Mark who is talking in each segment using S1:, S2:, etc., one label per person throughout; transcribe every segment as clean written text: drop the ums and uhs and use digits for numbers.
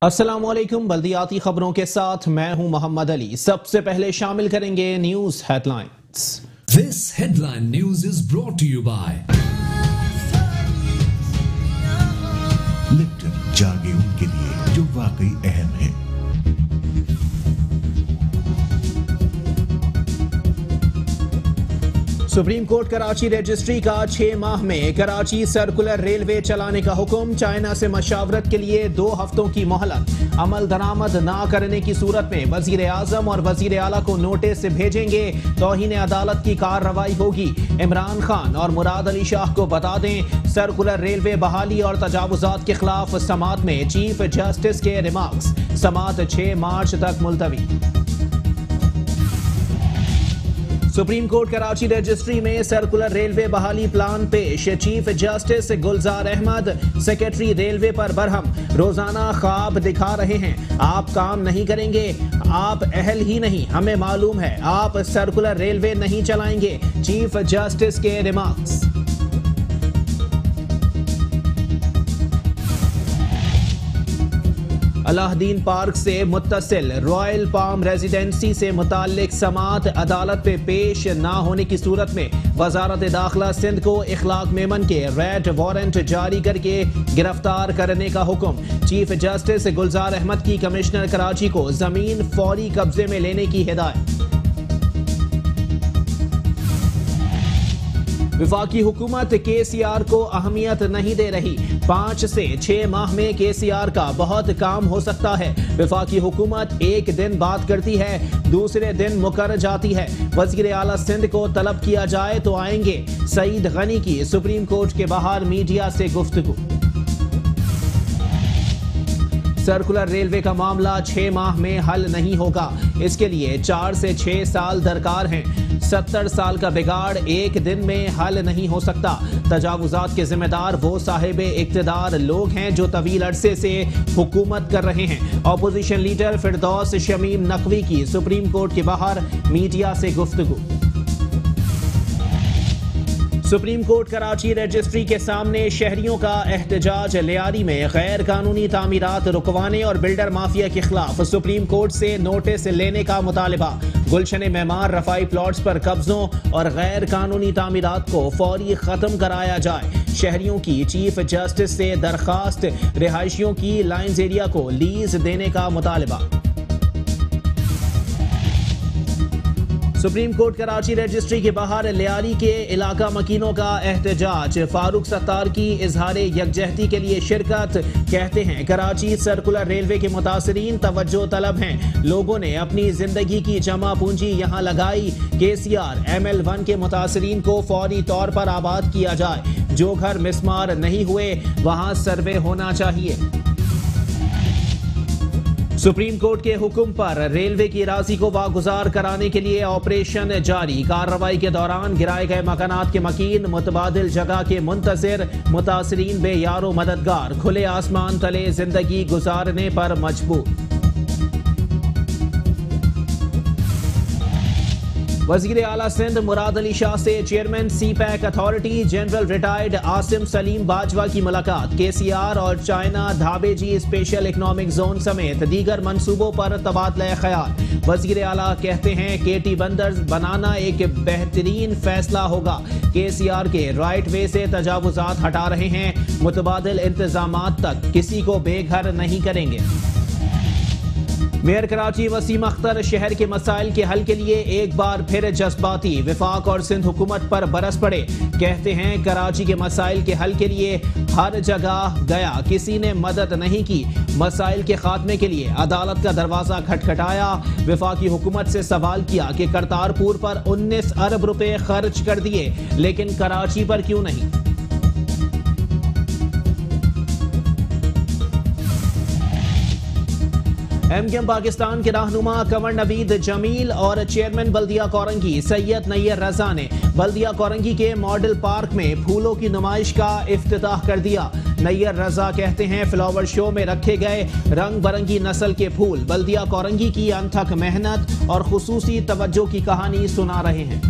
S1: अस्सलामुअलैकुम। बल्दियाती खबरों के साथ मैं हूं मोहम्मद अली। सबसे पहले शामिल करेंगे news headlines.
S2: This headline news is brought to you by
S3: Lipton जागे उनके लिए जो वाकई अहम है।
S1: सुप्रीम कोर्ट कराची रजिस्ट्री का 6 माह में कराची सर्कुलर रेलवे चलाने का हुक्म। चाइना से मशावरत के लिए 2 हफ्तों की मोहलत। अमल दरामद ना करने की सूरत में वजीर आजम और वजीर आला को नोटिस भेजेंगे। तौहीन अदालत की कार्रवाई होगी। इमरान खान और मुराद अली शाह को बता दें, सर्कुलर रेलवे बहाली और तजावुजात के खिलाफ समात में चीफ जस्टिस के रिमार्क्स। समात 6 मार्च तक मुलतवी। सुप्रीम कोर्ट कराची रजिस्ट्री में सर्कुलर रेलवे बहाली प्लान पेश। Chief justice Gulzar Ahmad secretary railway पर बरहम। रोजाना ख्वाब दिखा रहे हैं, आप काम नहीं करेंगे, आप अहल ही नहीं, हमें मालूम है आप सर्कुलर रेलवे नहीं चलाएंगे। चीफ जस्टिस के रिमार्क्स। अलाउद्दीन पार्क से मुत्तसिल रॉयल पाम रेजिडेंसी से मुताल्लिक समात अदालत पे पेश ना होने की सूरत में वजारत दाखिला सिंध को इखलाक मेमन के रेड वारंट जारी करके गिरफ्तार करने का हुक्म। चीफ जस्टिस गुलजार अहमद की कमिश्नर कराची को जमीन फौरी कब्जे में लेने की हिदायत। विफाकी हुकूमत KCR को अहमियत नहीं दे रही। 5 से 6 माह में KCR का बहुत काम हो सकता है। विफाकी हुकूमत एक दिन बात करती है, दूसरे दिन मुकर जाती है। वज़ीर आला सिंध को तलब किया जाए तो आएंगे। सईद गनी की सुप्रीम कोर्ट के बाहर मीडिया से गुफ्तगू। सर्कुलर रेलवे का मामला 6 माह में हल नहीं होगा। इसके लिए 4 से 6 साल दरकार हैं। 70 साल का बिगाड़ एक दिन में हल नहीं हो सकता। तजावुजात के जिम्मेदार वो साहिब इक्तदार लोग हैं जो तवील अरसे से हुकूमत कर रहे हैं। ऑपोजिशन लीडर फिरदौस शमीम नकवी की सुप्रीम कोर्ट के बाहर मीडिया से गुफ्तगू। सुप्रीम कोर्ट कराची रजिस्ट्री के सामने शहरियों का एहतजाज। लियारी में गैर कानूनी तामीरात रुकवाने और बिल्डर माफिया के खिलाफ सुप्रीम कोर्ट से नोटिस लेने का मुतालिबा। गुलशन मेमार रफाई प्लॉट्स पर कब्जों और गैर कानूनी तामीरात को फौरी खत्म कराया जाए। शहरियों की चीफ जस्टिस से दरखास्त। रिहायशियों की लाइन्स एरिया को लीज देने का मुतालिबा। सुप्रीम कोर्ट कराची रजिस्ट्री के बाहर लियारी के इलाका मकीनों का एहतजाज। फारूक सत्तार की इजहार यकजहती के लिए शिरकत। कहते हैं कराची सर्कुलर रेलवे के मुतासरीन तवज्जो तलब हैं। लोगों ने अपनी जिंदगी की जमा पूंजी यहाँ लगाई। KCR ML1 के मुतासरीन को फौरी तौर पर आबाद किया जाए। जो घर मिसमार नहीं हुए वहाँ सर्वे होना चाहिए। सुप्रीम कोर्ट के हुक्म पर रेलवे की राशि को वागुजार कराने के लिए ऑपरेशन जारी। कार्रवाई के दौरान गिराए गए मकानात के मकीन मुतबादिल जगह के मुंतजिर। मुतासरीन बेयारो मददगार खुले आसमान तले जिंदगी गुजारने पर मजबूर। वजीर आला सिंध मुराद अली शाह से chairman CPAC authority general retired Asim Salim Bajwa की मुलाकात। KCR और चाइना धाबेजी स्पेशल इकोनॉमिक जोन समेत दीगर मंसूबों पर तबादला ख्याल। वजीर आला कहते हैं KT बंदर बनाना एक बेहतरीन फैसला होगा। KCR के राइट वे से तजावुजात हटा रहे हैं। मुतबादिल इंतजामात तक किसी को बेघर नहीं करेंगे। मेयर कराची वसीम अख्तर शहर के मसाइल के हल के लिए एक बार फिर जज्बाती। विफाक और सिंध हुकूमत पर बरस पड़े। कहते हैं कराची के मसाइल के हल के लिए हर जगह गया, किसी ने मदद नहीं की। मसाइल के खात्मे के लिए अदालत का दरवाजा खटखटाया। विफाकी हुकूमत से सवाल किया कि करतारपुर पर 19 अरब रुपए खर्च कर दिए, लेकिन कराची पर क्यों नहीं। MKM पाकिस्तान के रहनुमा कंवर नवीद जमील और चेयरमैन बल्दिया कोरंगी सैयद नैयर रजा ने बल्दिया कोरंगी के मॉडल पार्क में फूलों की नुमाइश का इफ्तिताह कर दिया। नैयर रजा कहते हैं फ्लावर शो में रखे गए रंग बिरंगी नस्ल के फूल बल्दिया कोरंगी की अनथक मेहनत और खुसूसी तवज्जो की कहानी सुना रहे हैं।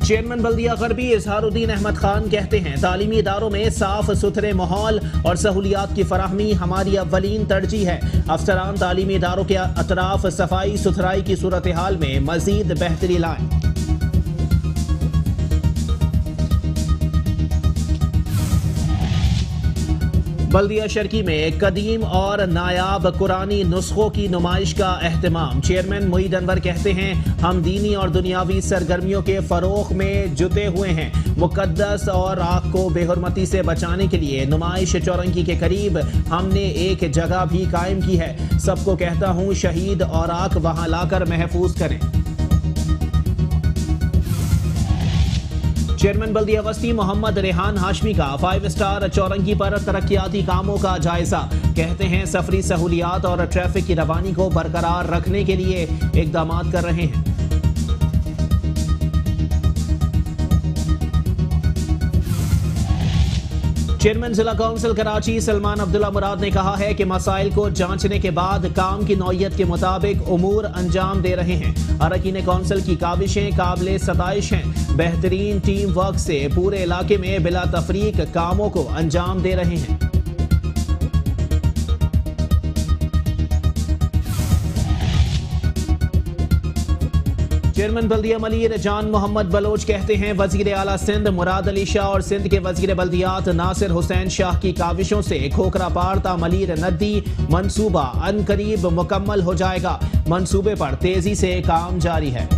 S1: चेयरमैन बल्दिया गरबी इजहारुद्दीन अहमद खान कहते हैं, तालीमी इदारों में साफ सुथरे माहौल और सहूलियात की फराहमी हमारी अव्वलीन तरजीह है। अफसरान तालीमी इदारों के अतराफ सफाई सुथराई की सूरत हाल में मजीद बेहतरी लाएं। बल्दिया शर्की में कदीम और नायाब कुरानी नुस्खों की नुमाइश का एहतमाम। चेयरमैन मुईद अनवर कहते हैं, हम दीनी और दुनियावी सरगर्मियों के फरोग में जुटे हुए हैं। मुकद्दस और आग को बेहुरमती से बचाने के लिए नुमाइश चौरंगी के करीब हमने एक जगह भी कायम की है। सबको कहता हूँ, शहीद और आग वहां लाकर महफूज करें। चेयरमैन बल्दिया वस्ती मोहम्मद रेहान हाशमी का 5 स्टार चौरंगी पर तरक्याती कामों का जायजा। कहते हैं, सफरी सहूलियात और ट्रैफिक की रवानी को बरकरार रखने के लिए इकदाम कर रहे हैं। चेयरमैन जिला काउंसिल कराची सलमान अब्दुल्ला मुराद ने कहा है कि मसाइल को जांचने के बाद काम की नौयत के मुताबिक उमूर अंजाम दे रहे हैं। अरकान काउंसिल की काविशें काबिले सताइश हैं। बेहतरीन टीम वर्क से पूरे इलाके में बिला तफरीक कामों को अंजाम दे रहे हैं। चेयरमैन बल्दिया मलीर जान मोहम्मद बलोच कहते हैं, वजीर आला सिंध मुराद अली शाह और सिंध के वजीर बल्दियात नासिर हुसैन शाह की काविशों से खोखरा पाड़ता मलीर नदी मंसूबा अनकरीब मुकम्मल हो जाएगा। मंसूबे पर तेजी से काम जारी है।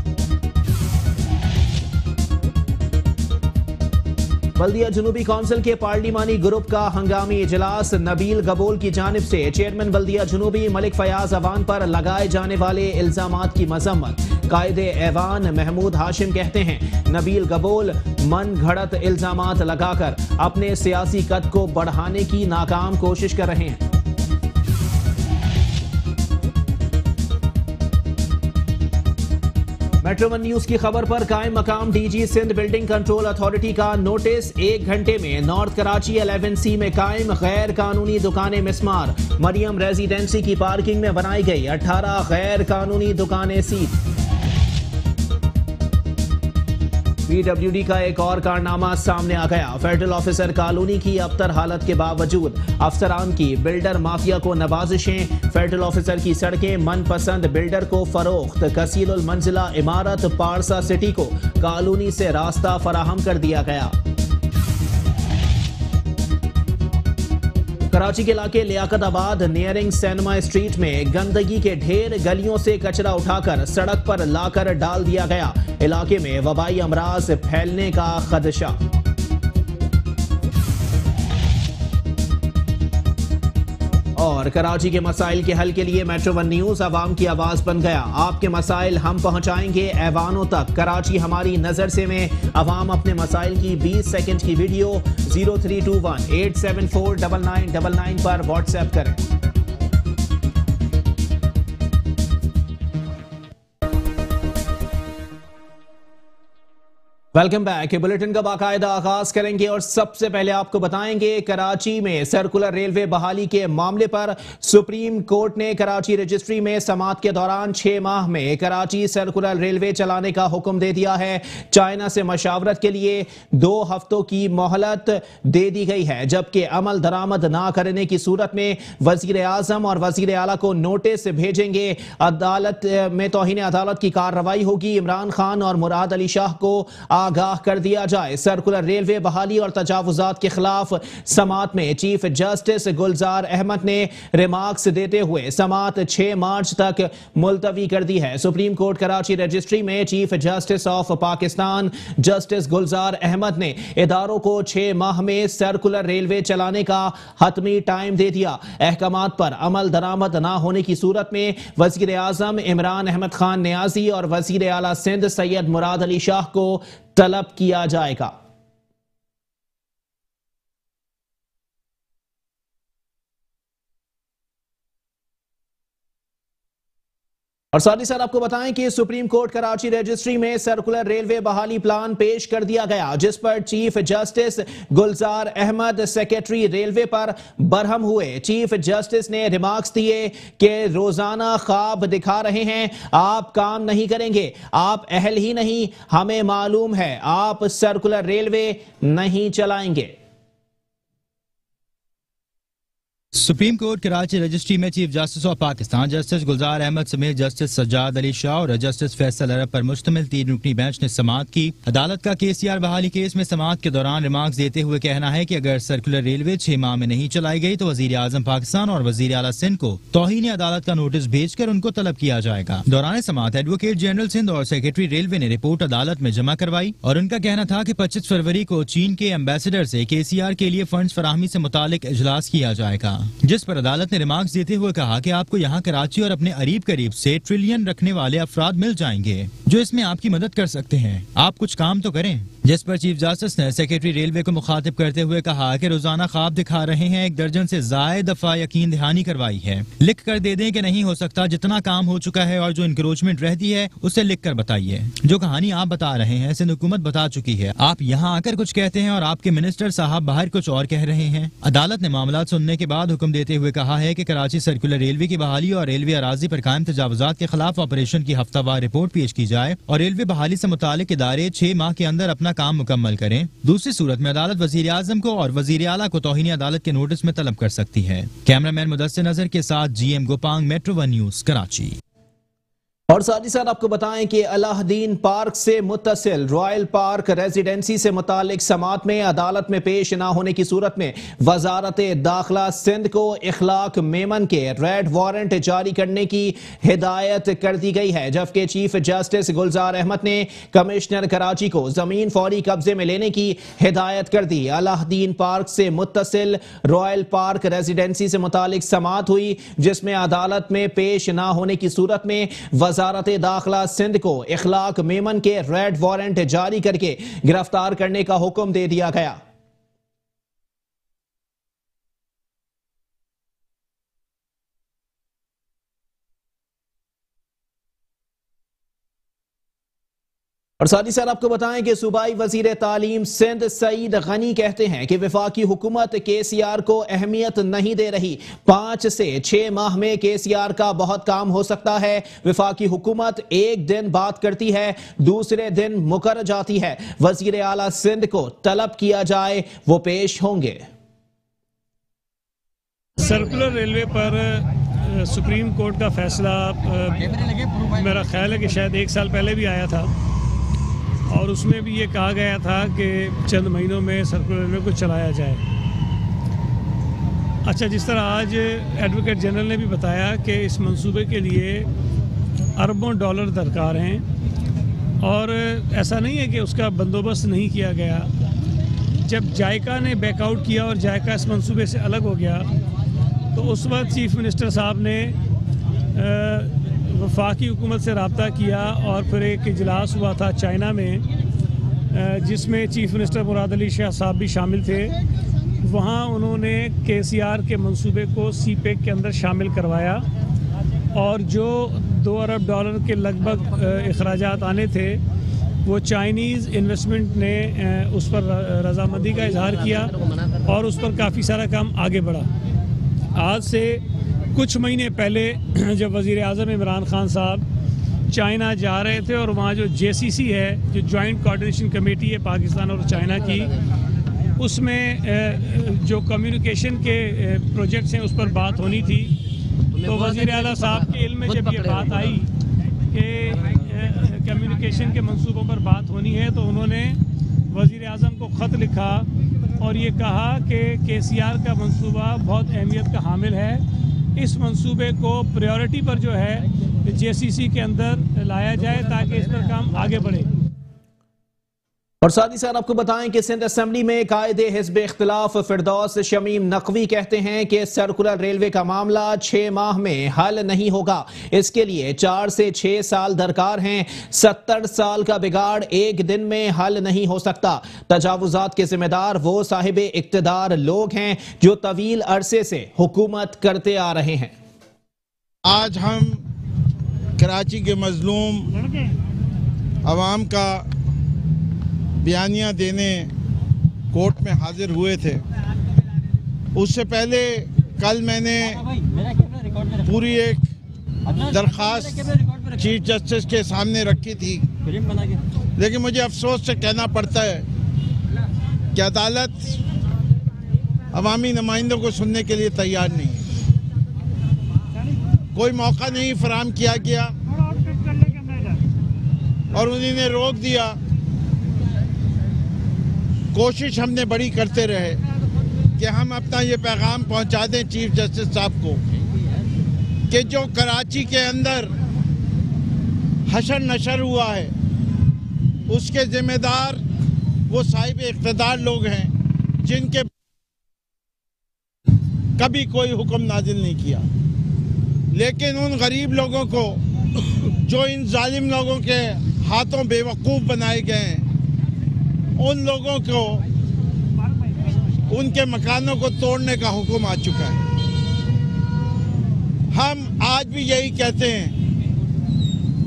S1: बल्दिया जुनूबी काउंसिल के पार्लिमानी ग्रुप का हंगामी इजलास। नबील गबोल की जानिब से चेयरमैन बल्दिया जुनूबी मलिक फयाज अवान पर लगाए जाने वाले इल्जामात की मजम्मत। कायदे ऐवान महमूद हाशिम कहते हैं, नबील गबोल मन घड़त इल्जामात लगाकर अपने सियासी कद को बढ़ाने की नाकाम कोशिश कर रहे हैं। मेट्रो वन न्यूज की खबर पर कायम मकाम DG Sindh building control authority का नोटिस। 1 घंटे में नॉर्थ कराची 11C में कायम गैर कानूनी दुकानें मिसमार। मरियम रेजिडेंसी की पार्किंग में बनाई गई 18 गैर कानूनी दुकानें सील। PWD का एक और कारनामा सामने आ गया। फेडरल ऑफिसर कॉलोनी की अबतर हालत के बावजूद अफसरान की बिल्डर माफिया को नवाजिशें। फेडरल ऑफिसर की सड़कें मनपसंद बिल्डर को फरोख्त। कसीलुल मंजिला इमारत पारसा सिटी को कॉलोनी से रास्ता फराहम कर दिया गया। कराची के इलाके लियाकताबाद नियरिंग सिनेमा स्ट्रीट में गंदगी के ढेर, गलियों से कचरा उठाकर सड़क पर लाकर डाल दिया गया। इलाके में वबाई अमराज फैलने का खदशा। और कराची के मसाइल के हल के लिए मेट्रो वन न्यूज आवाम की आवाज बन गया। आपके मसाइल हम पहुंचाएंगे ऐवानों तक। कराची हमारी नजर से में आवाम अपने मसाइल की 20 सेकंड की वीडियो 0321-874-9999 पर व्हाट्सएप करें। Welcome back. बुलेटिन का बाकायदा आगाज करेंगे और सबसे पहले आपको बताएंगे, कराची में सर्कुलर रेलवे बहाली के मामले पर सुप्रीम कोर्ट ने कराची रजिस्ट्री में समाअत के दौरान 6 माह में कराची सर्कुलर रेलवे चलाने का हुक्म दे दिया है। चाइना से मशावरत के लिए 2 हफ्तों की मोहलत दे दी गई है, जबकि अमल दरामद ना करने की सूरत में वजीर आजम और वजीर आला को नोटिस भेजेंगे। अदालत में तौहीन अदालत की कार्रवाई होगी। इमरान खान और मुराद अली शाह को आगाह कर दिया जाए। सर्कुलर रेलवे बहाली और तजावुजात के खिलाफ समाअत में चीफ जस्टिस गुलजार अहमद ने रिमार्क्स देते हुए समाअत 6 मार्च तक मुलतवी कर दी है। सुप्रीम कोर्ट कराची रजिस्ट्री में chief justice of Pakistan justice Gulzar Ahmed ने इदारों को 6 माह में सर्कुलर रेलवे चलाने का हतमी टाइम दे दिया। अहकामात पर अमल दरामद ना होने की सूरत में वजीर आजम इमरान अहमद खान नियाजी और वजीर आला सिंध सैयद मुराद अली शाह को तलब किया जाएगा। और साथ ही साथ आपको बताएं कि सुप्रीम कोर्ट कराची रजिस्ट्री में सर्कुलर रेलवे बहाली प्लान पेश कर दिया गया, जिस पर chief justice Gulzar Ahmad secretary railway पर बरहम हुए। चीफ जस्टिस ने रिमार्क्स दिए कि रोजाना ख्वाब दिखा रहे हैं, आप काम नहीं करेंगे, आप अहल ही नहीं, हमें मालूम है आप सर्कुलर रेलवे नहीं चलाएंगे।
S4: सुप्रीम कोर्ट कराची रजिस्ट्री में chief justice of Pakistan justice Gulzar Ahmed समेत जस्टिस सज्जाद अली शाह और जस्टिस फैसल अरब पर मुश्तमिल 3 रुकनी बेंच ने समाअत की। अदालत का केसीआर बहाली केस में समाअत के दौरान रिमार्क्स देते हुए कहना है कि अगर सर्कुलर रेलवे 6 माह में नहीं चलाई गई तो वजीर आजम पाकिस्तान और वजीर आला सिंध को तौहीन अदालत का नोटिस भेजकर उनको तलब किया जाएगा। दौरान समाअत एडवोकेट जनरल सिंध और सेक्रेटरी रेलवे ने रिपोर्ट अदालत में जमा करवाई और उनका कहना था कि 25 फरवरी को चीन के एम्बेसडर से केसीआर के लिए फंड फराहमी से मुतालिक इजलास किया जाएगा, जिस पर अदालत ने रिमार्क्स देते हुए कहा कि आपको यहाँ कराची और अपने अरीब करीब से ट्रिलियन रखने वाले अफराद मिल जाएंगे जो इसमें आपकी मदद कर सकते हैं, आप कुछ काम तो करें। जिस पर चीफ जस्टिस ने सेक्रेटरी रेलवे को मुखातिब करते हुए कहा कि रोजाना ख्वाब दिखा रहे हैं, 1 दर्जन से ज्यादा दफा यकीन दहानी करवाई है, लिख कर दे दें कि नहीं हो सकता, जितना काम हो चुका है और जो इंक्रोचमेंट रहती है उसे लिख कर बताइए। जो कहानी आप बता रहे हैं सिंध हुकूमत बता चुकी है, आप यहाँ आकर कुछ कहते हैं और आपके मिनिस्टर साहब बाहर कुछ और कह रहे हैं। अदालत ने मामला सुनने के बाद हुक्म देते हुए कहा है कि कराची सर्कुलर रेलवे की बहाली और रेलवे अराजी पर कायम तजावुजात के खिलाफ ऑपरेशन की हफ्तावार रिपोर्ट पेश की जाए और रेलवे बहाली से मुतालिक इदारे 6 माह के अंदर अपना काम मुकम्मल करें। दूसरी सूरत में अदालत वजीर आजम को और वजीर आला को तौहीन अदालत के नोटिस में तलब कर सकती है। कैमरामैन मुदस्सिर नजर के साथ GM Gopang, metro 1 news, Karachi.
S1: और साथ ही साथ आपको बताएं कि अलाउद्दीन पार्क से मुत्तसिल रॉयल पार्क रेजिडेंसी से मुतालिक समाअत में अदालत में पेश न होने की सूरत में वजारत दाखिला सिंध को इखलाक मेमन के रेड वारंट जारी करने की हिदायत कर दी गई है, जबकि चीफ जस्टिस गुलजार अहमद ने कमिश्नर कराची को जमीन फौरी कब्जे में लेने की हिदायत कर दी। अलाउद्दीन पार्क से मुत्तसिल रॉयल पार्क रेजिडेंसी से मुतालिक समाअत हुई, जिसमें अदालत में पेश न होने की सूरत में वजारत दाखिला सिंध को इखलाक मेमन के रेड वारंट जारी करके गिरफ्तार करने का हुक्म दे दिया गया। और साथ ही साथ आपको बताएं कि सूबाई वजीर तालीम सिंध सईद गनी कहते हैं कि वफाकी हुकूमत केसीआर को अहमियत नहीं दे रही। 5 से 6 माह में केसीआर का बहुत काम हो सकता है। वफाकी हुकूमत एक दिन बात करती है, दूसरे दिन मुकर जाती है। वजीर आला सिंध को तलब किया जाए, वो पेश होंगे।
S5: सर्कुलर रेलवे पर सुप्रीम कोर्ट का फैसला मेरा ख्याल है कि शायद 1 साल पहले भी आया था और उसमें भी ये कहा गया था कि चंद महीनों में सर्कुलर रेलवे को चलाया जाए। अच्छा, जिस तरह आज एडवोकेट जनरल ने भी बताया कि इस मंसूबे के लिए अरबों डॉलर दरकार हैं और ऐसा नहीं है कि उसका बंदोबस्त नहीं किया गया। जब जायका ने बैकआउट किया और जायका इस मंसूबे से अलग हो गया तो उस वक्त चीफ मिनिस्टर साहब ने वफाकी हुकूमत से रब्ता किया और फिर एक इजलास हुआ था चाइना में, जिसमें चीफ मिनिस्टर मुराद अली शाह साहब भी शामिल थे। वहाँ उन्होंने केसीआर के मंसूबे को सीपेक के अंदर शामिल करवाया और जो 2 अरब डॉलर के लगभग अखराजात आने थे वो चाइनीज़ इन्वेस्टमेंट ने उस पर रजामंदी का इजहार किया और उस पर काफ़ी सारा काम आगे बढ़ा। आज से कुछ महीने पहले जब वज़ीर आज़म इमरान खान साहब चाइना जा रहे थे और वहाँ जो JCC है, जो जॉइंट कोऑर्डिनेशन कमेटी है पाकिस्तान और चाइना की, उसमें जो कम्युनिकेशन के प्रोजेक्ट्स हैं उस पर बात होनी थी। तो वज़ीर आला साहब के इल्म में जब ये बात आई कि कम्युनिकेशन के मंसूबों पर बात होनी है तो उन्होंने वज़ीर आज़म को ख़त लिखा और ये कहा कि KCR का मंसूबा बहुत अहमियत का हामिल है। इस मंसूबे को प्रायोरिटी पर जो है JCC के अंदर लाया जाए ताकि इस पर काम आगे बढ़े।
S1: और साथ ही साथ आपको बताएं कि सिंध असेंबली में कायदे हिज़्ब इख्तिलाफ फिरदौस शमीम नकवी कहते हैं कि सर्कुलर रेलवे का मामला 6 माह में हल नहीं होगा। इसके लिए 4 से 6 साल दरकार हैं। 70 साल का बिगाड़ एक दिन में हल नहीं हो सकता। तजावुजात के जिम्मेदार वो साहिब इक्तदार लोग हैं जो तवील अरसे से हुकूमत करते आ रहे हैं।
S6: आज हम कराची के मजलूम अवाम का बयानिया देने कोर्ट में हाजिर हुए थे। उससे पहले कल मैंने पूरी एक दरख्वास्त चीफ जस्टिस के सामने रखी थी, लेकिन मुझे अफसोस से कहना पड़ता है कि अदालत अवामी नुमाइंदों को सुनने के लिए तैयार नहीं है। कोई मौका नहीं फराहम किया गया और उन्होंने रोक दिया। कोशिश हमने बड़ी करते रहे कि हम अपना ये पैगाम पहुंचा दें चीफ जस्टिस साहब को कि जो कराची के अंदर हशर नशर हुआ है उसके जिम्मेदार वो साहिब इख्तिदार लोग हैं जिनके कभी कोई हुक्म नाजिल नहीं किया, लेकिन उन गरीब लोगों को जो इन जालिम लोगों के हाथों बेवकूफ़ बनाए गए हैं, उन लोगों को उनके मकानों को तोड़ने का हुक्म आ चुका है। हम आज भी यही कहते हैं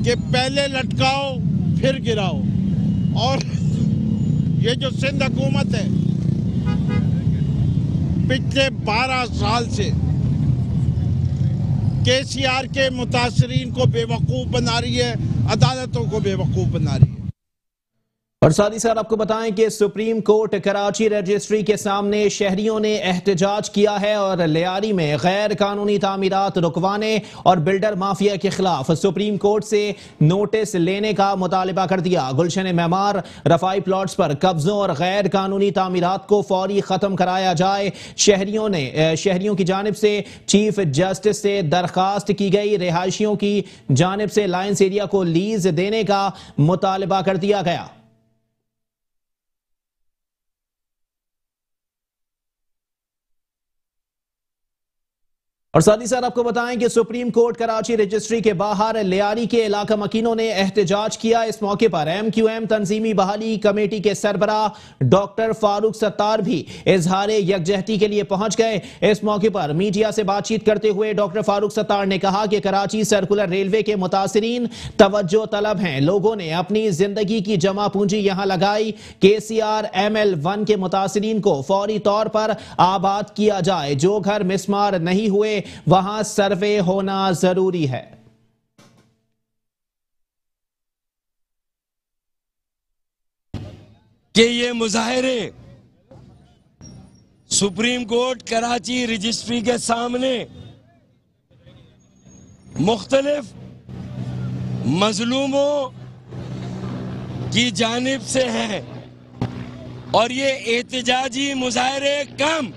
S6: कि पहले लटकाओ फिर गिराओ। और ये जो सिंध हुकूमत है पिछले 12 साल से केसीआर के मुतासरीन को बेवकूफ़ बना रही है, अदालतों को बेवकूफ़ बना रही है।
S1: और साथ ही साथ आपको बताएं कि सुप्रीम कोर्ट कराची रजिस्ट्री के सामने शहरियों ने एहतजाज किया है और लियारी में गैर कानूनी तामीरात रुकवाने और बिल्डर माफिया के खिलाफ सुप्रीम कोर्ट से नोटिस लेने का मुतालबा कर दिया। गुलशन मेमार रफाई प्लॉट्स पर कब्जों और गैर कानूनी तामीरात को फौरी खत्म कराया जाए। शहरियों की जानिब से चीफ जस्टिस से दरखास्त की गई। रिहायशियों की जानिब से लाइन्स एरिया को लीज देने का मुतालबा कर दिया गया। और साथ ही साथ आपको बताएं कि सुप्रीम कोर्ट कराची रजिस्ट्री के बाहर लियारी के इलाका मकीनों ने एहतजाज किया। इस मौके पर MQM तंजीमी बहाली कमेटी के सरबराह डॉक्टर फारूक सत्तार भी इजहार यकजहती के लिए पहुंच गए। इस मौके पर मीडिया से बातचीत करते हुए डॉक्टर फारूक सत्तार ने कहा कि कराची सर्कुलर रेलवे के मुतासिरीन तवज्जो तलब हैं। लोगों ने अपनी जिंदगी की जमा पूंजी यहां लगाई। KCR ML1 के मुतासिरीन को फौरी तौर पर आबाद किया जाए। जो घर मिसमार नहीं हुए वहां सर्वे होना जरूरी है।
S7: कि ये मुजाहरे सुप्रीम कोर्ट कराची रजिस्ट्री के सामने मुख्तलिफ मजलूमों की जानिब से हैं और ये एहतजाजी मुजाहरे कम,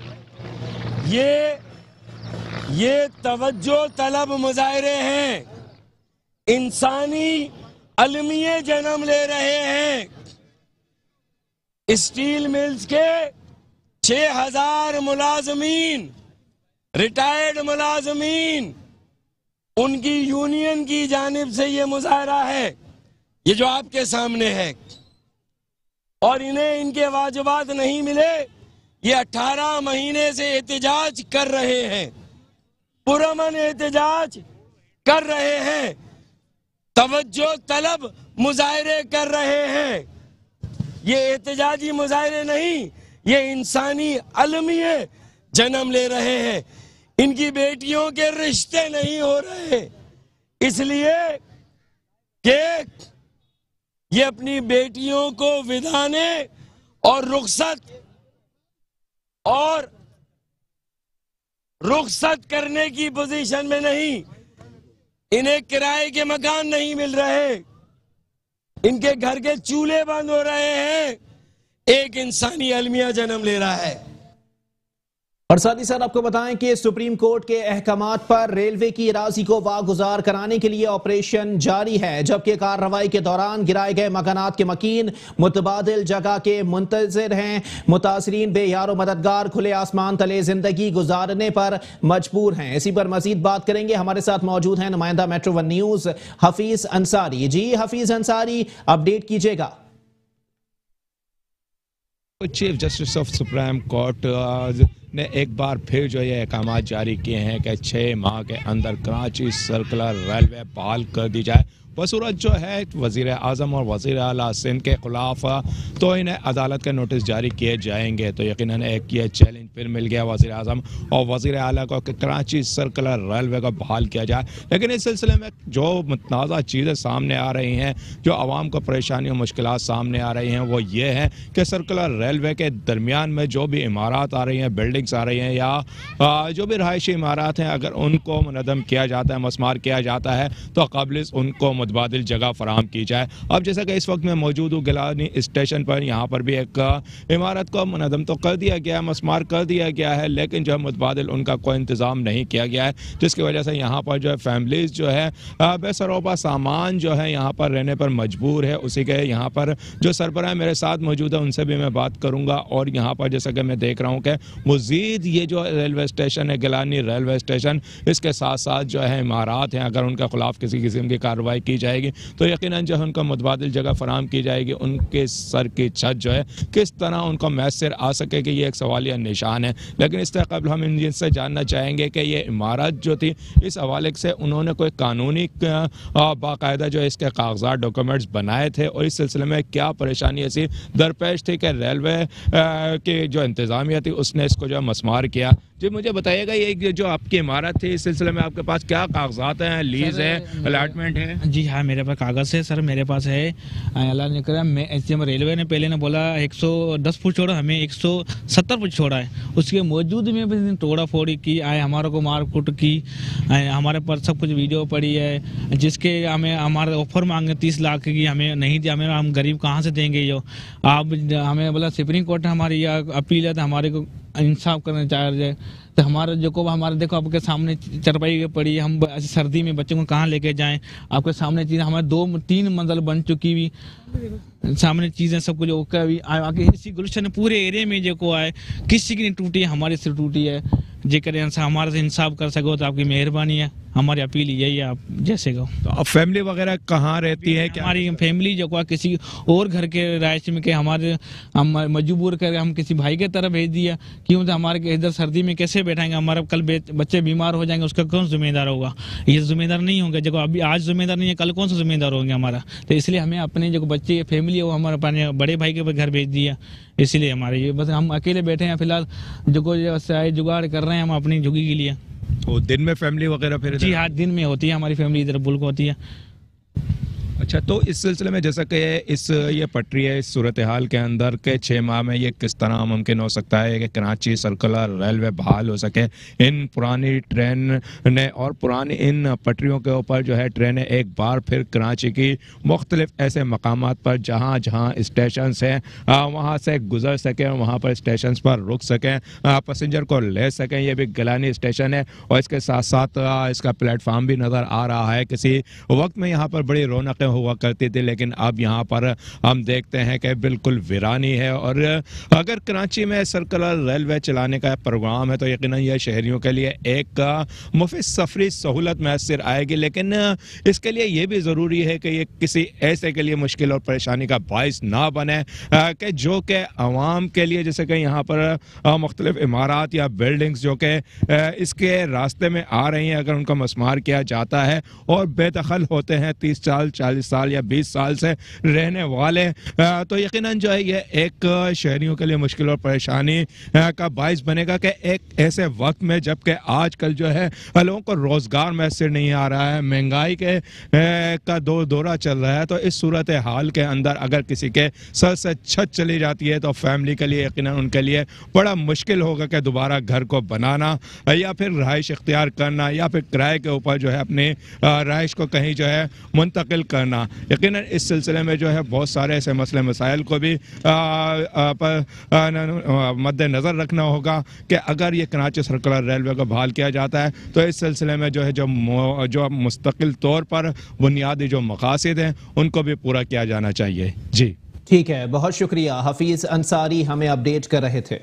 S7: ये तवज्जो तलब मुजाहरे हैं, इंसानी अलमिये जन्म ले रहे हैं। स्टील मिल्स के 6000 मुलाजमीन, रिटायर्ड मुलाजमीन, उनकी यूनियन की जानिब से ये मुजाहरा है, ये जो आपके सामने है। और इन्हें इनके वाजिबात नहीं मिले, ये 18 महीने से एहतजाज कर रहे हैं, पुरअमन एहतजाज कर रहे हैं, तवज्जो तलब मुजाहरे कर रहे हैं। ये एहतजाजी मुजाहरे नहीं, ये इंसानी अलमिये जन्म ले रहे हैं। इनकी बेटियों के रिश्ते नहीं हो रहे, इसलिए कि ये अपनी बेटियों को विदाने और रुखसत करने की पोजीशन में नहीं। इन्हें किराए के मकान नहीं मिल रहे, इनके घर के चूल्हे बंद हो रहे हैं, एक इंसानी अलमिया जन्म ले रहा है।
S1: और साथ ही साथ आपको बताएं कि सुप्रीम कोर्ट के अहकामात पर रेलवे की अराजी को वागुजार कराने के लिए ऑपरेशन जारी है, जबकि कार्रवाई के दौरान गिराए गए मकानात के मकीन मुतबादिल जगह के मुंतजिर हैं। मुतासरीन बेयारो मददगार खुले आसमान तले जिंदगी गुजारने पर मजबूर हैं। इसी पर मजीद बात करेंगे। हमारे साथ मौजूद हैं नुमाइंदा मेट्रो 1 न्यूज हफीज अंसारी। जी हफीज अंसारी, अपडेट कीजिएगा।
S8: Chief Justice of Supreme Court ने एक बार फिर जो ये अहकाम जारी किए हैं कि 6 माह के अंदर कराची सर्कुलर रेलवे बहाल कर दी जाए। बसूरत जो है वज़ीर आज़म और वज़ीर आला सिंध के ख़िलाफ़ तो इन्हें अदालत के नोटिस जारी किए जाएंगे। तो यकीनन एक ये चैलेंज फिर मिल गया वज़ीर आज़म और वज़ीर आला को कि कराची सर्कुलर रेलवे को बहाल किया जाए। लेकिन इस सिलसिले में जो मुतनाज़ा चीज़ें सामने आ रही हैं, जो आवाम को परेशानी और मुश्किलात सामने आ रही हैं, वो ये है कि सर्कुलर रेलवे के दरमियान में जो भी इमारत आ रही हैं, बिल्डिंग्स आ रही हैं या जो भी रहायशी इमारत हैं, अगर उनको मुनज़्ज़म किया जाता है, मस्मार किया जाता है तो क़ाबिल उनको मुतबादिल जगह फराहम की जाए। अब जैसा कि इस वक्त मैं मौजूद हूँ गिलानी स्टेशन पर, यहाँ पर भी एक इमारत को मुनज़्ज़म तो कर दिया गया है, मस्मार कर दिया गया है, लेकिन जो है मुतबादिल उनका कोई इंतज़ाम नहीं किया गया है, जिसकी वजह से यहाँ पर जो है फैमिलीज़ जो है बेसरोबा सामान जो है यहाँ पर रहने पर मजबूर है। उसी के यहाँ पर जो सरबराह मेरे साथ मौजूद है उनसे भी मैं बात करूँगा। और यहाँ पर जैसा कि मैं देख रहा हूँ कि मज़ीद ये जो रेलवे स्टेशन है गिलानी रेलवे स्टेशन, इसके साथ साथ जो है इमारत हैं, अगर उनके खिलाफ किसी किस्म की कार्रवाई की जाएगी तो यकीनन जो है उनको मुतबादिल जगह फराहम की जाएगी। उनके सर की छत जो है किस तरह उनको मैसर आ सकेगी, ये एक सवालिया निशान है। लेकिन इससे कबल हम इनसे जानना चाहेंगे कि ये इमारत जो थी, इस हवाले से उन्होंने कोई कानूनी बाकायदा जो इसके कागजात डॉक्यूमेंट्स बनाए थे और इस सिलसिले में क्या परेशानी ऐसी दरपेश थी कि रेलवे की जो इंतज़ामिया थी उसने इसको जो मस्मार किया। जी मुझे बताइएगा, ये जो आपकी इमारत थी इस सिलसिले में आपके पास क्या कागजात हैं, लीज है, अलॉटमेंट है?
S9: जी हाँ, मेरे पास कागज़ है सर, मेरे पास है। अल्लाह ने करा मैं रेलवे ने पहले ने बोला 110 फुट छोड़ा, हमें 170 फुट छोड़ा है। उसके मौजूद में भी तोड़ा फोड़ी की आए, हमारे को मार कुट की, हमारे पर सब कुछ वीडियो पड़ी है, जिसके हमें हमारे ऑफर मांगे 30 लाख की, हमें नहीं दिया। हमें हम गरीब कहाँ से देंगे? जो आप हमें बोला सुप्रीम कोर्ट हमारी यह अपील है तो हमारे को इंसाफ करना चाह रहे हैं। तो हमारे जो को हमारे देखो आपके सामने चरपाई पड़ी, हम सर्दी में बच्चों को कहाँ लेके जाएं? आपके सामने चीज़ें हमारे 2-3 मंजिल बन चुकी हुई, सामने चीज़ें सब कुछ ओके अभी आगे इसी गुलशन पूरे एरिया में जो को आए, किसी की नहीं टूटी है, हमारी सिर टूटी है। जेकर हमारे से इंसाफ कर सको तो आपकी मेहरबानी है, हमारी अपील यही है, आप जैसे कहो।
S8: तो अब फैमिली वगैरह कहाँ रहती है? क्या
S9: हमारी फैमिली जो किसी और घर के राइश में के हमारे हम मजबूर कर हम किसी भाई के तरफ भेज दिया, क्यों? तो हमारे इधर सर्दी में कैसे बैठाएंगे? हमारा कल बच्चे बीमार हो जाएंगे, उसका कौन जिम्मेदार होगा? ये जिम्मेदार नहीं होंगे, जो अभी आज जिम्मेदार नहीं है, कल कौन सा जिम्मेदार होंगे हमारा? तो इसलिए हमें अपने जो बच्चे फैमिली है वो हमारे अपने बड़े भाई के घर भेज दिया। इसलिए हमारे ये बस हम अकेले बैठे हैं फिलहाल, जो जुगाड़ कर रहे हैं हम अपनी झुग्गी के लिए।
S8: वो दिन में फैमिली वगैरह फिर?
S9: जी हाँ, दिन में होती है हमारी फैमिली, इधर बुल्क होती है।
S8: अच्छा, तो इस सिलसिले में जैसा कि ये पटरी है, इस सूरत हाल के अंदर के 6 माह में ये किस तरह मुमकिन हो सकता है कि कराची सर्कुलर रेलवे बहाल हो सके? इन पुरानी ट्रेन ने और पुरानी इन पटरियों के ऊपर जो है ट्रेनें एक बार फिर कराची की मुख्तलिफ ऐसे मकामात पर जहाँ जहाँ स्टेशन हैं वहाँ से गुजर सकें, वहाँ पर स्टेशन पर रुक सकें, पैसेंजर को ले सकें। ये भी गिलानी स्टेशन है और इसके साथ साथ इसका प्लेटफार्म भी नज़र आ रहा है। किसी वक्त में यहाँ पर बड़ी रौनक हुआ करती थी, लेकिन अब यहाँ पर हम देखते हैं कि बिल्कुल वीरानी है। और अगर कराची में सर्कुलर रेलवे चलाने का प्रोग्राम है तो यकीनन यह शहरियों के लिए एक मुफ्त सफरी सहूलत मैसर आएगी, लेकिन इसके लिए ये भी ज़रूरी है कि ये किसी ऐसे के लिए मुश्किल और परेशानी का बाइस ना बने कि जो कि आवाम के लिए, जैसे कि यहाँ पर मुख्तलिफ इमारत या बिल्डिंग्स जो कि इसके रास्ते में आ रही हैं, अगर उनका मस्मार किया जाता है और बेदखल होते हैं 30 साल 40 साल या 20 साल से रहने वाले, तो यकीनन जो है ये एक शहरियों के लिए मुश्किल और परेशानी का बाइस बनेगा कि एक ऐसे वक्त में जबकि आजकल जो है लोगों को रोज़गार मैसर नहीं आ रहा है, महंगाई के का दौरा चल रहा है, तो इस सूरत हाल के अंदर अगर किसी के सर से छत चली जाती है तो फैमिली के लिए यकीनन उनके लिए बड़ा मुश्किल होगा कि दोबारा घर को बनाना या फिर रहाइश इख्तियार करना या फिर किराए के ऊपर जो है अपनी रहाइश को कहीं जो है मुंतकिल करना। यकीनन इस सिलसिले में जो है बहुत सारे ऐसे मसले मसाइल को भी मद्देनज़र रखना होगा कि अगर ये कराची सर्कुलर रेलवे को बहाल किया जाता है तो इस सिलसिले में जो है जो मुस्तकिल तौर पर बुनियादी जो मकासद हैं उनको भी पूरा किया जाना चाहिए। जी
S1: ठीक है, बहुत शुक्रिया। हफीज अंसारी हमें अपडेट कर रहे थे।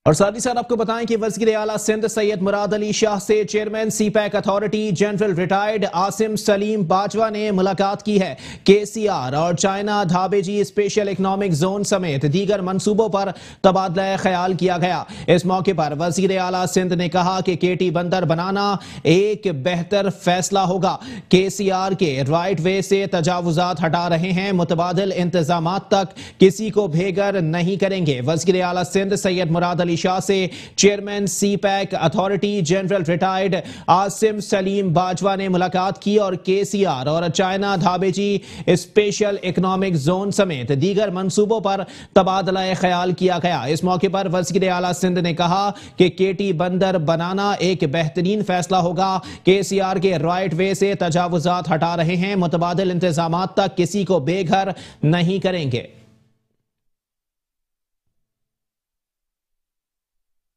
S1: और साथ ही साथ आपको बताएं कि वज़ीर आला सिंध सैयद मुराद अली शाह से chairman CPEC authority general retired Asim Salim Bajwa ने मुलाकात की है। KCR और चाइना धाबेजी स्पेशल इकोनॉमिक जोन समेत दीगर मंसूबों पर तबादला ख्याल किया गया। इस मौके पर वज़ीर आला सिंध ने कहा कि KT बंदर बनाना एक बेहतर फैसला होगा। KCR के राइट वे से तजावुजात हटा रहे हैं, मुतबादिल इंतजामात तक किसी को बेघर नहीं करेंगे। वज़ीर आला सिंध सैयद मुराद अली शाह से chairman CPEC authority general retired Asim Salim Bajwa ने मुलाकात की और KCR और चाइना धाबेजी स्पेशल इकोनॉमिक जोन समेत दीगर मंसूबों पर तबादला ख्याल किया गया। इस मौके पर वज़ीर आला सिंध ने कहा कि KT बंदर बनाना एक बेहतरीन फैसला होगा। KCR के राइट वे से तजावुजात हटा रहे हैं, मुतबादिल इंतजामात तक किसी को बेघर नहीं करेंगे।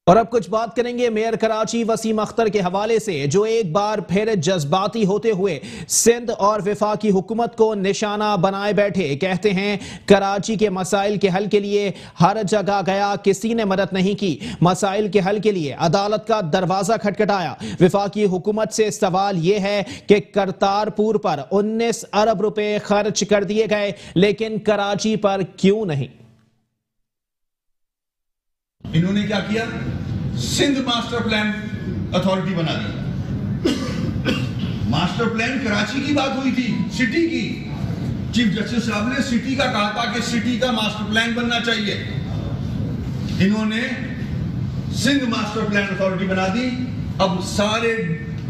S1: और अब कुछ बात करेंगे मेयर कराची वसीम अख्तर के हवाले से, जो एक बार फिर जज्बाती होते हुए सिंध और वफाकी हुकूमत को निशाना बनाए बैठे। कहते हैं कराची के मसाइल के हल के लिए हर जगह गया, किसी ने मदद नहीं की। मसाइल के हल के लिए अदालत का दरवाजा खटखटाया। वफाकी हुकूमत से सवाल यह है कि करतारपुर पर 19 अरब रुपए खर्च कर दिए गए, लेकिन कराची पर क्यों नहीं?
S3: इन्होंने क्या किया? सिंध मास्टर प्लान अथॉरिटी बना दी। मास्टर प्लान कराची की बात हुई थी, सिटी की। चीफ जस्टिस साहब ने सिटी का कहा था कि सिटी का मास्टर प्लान बनना चाहिए। इन्होंने सिंध मास्टर प्लान अथॉरिटी बना दी। अब सारे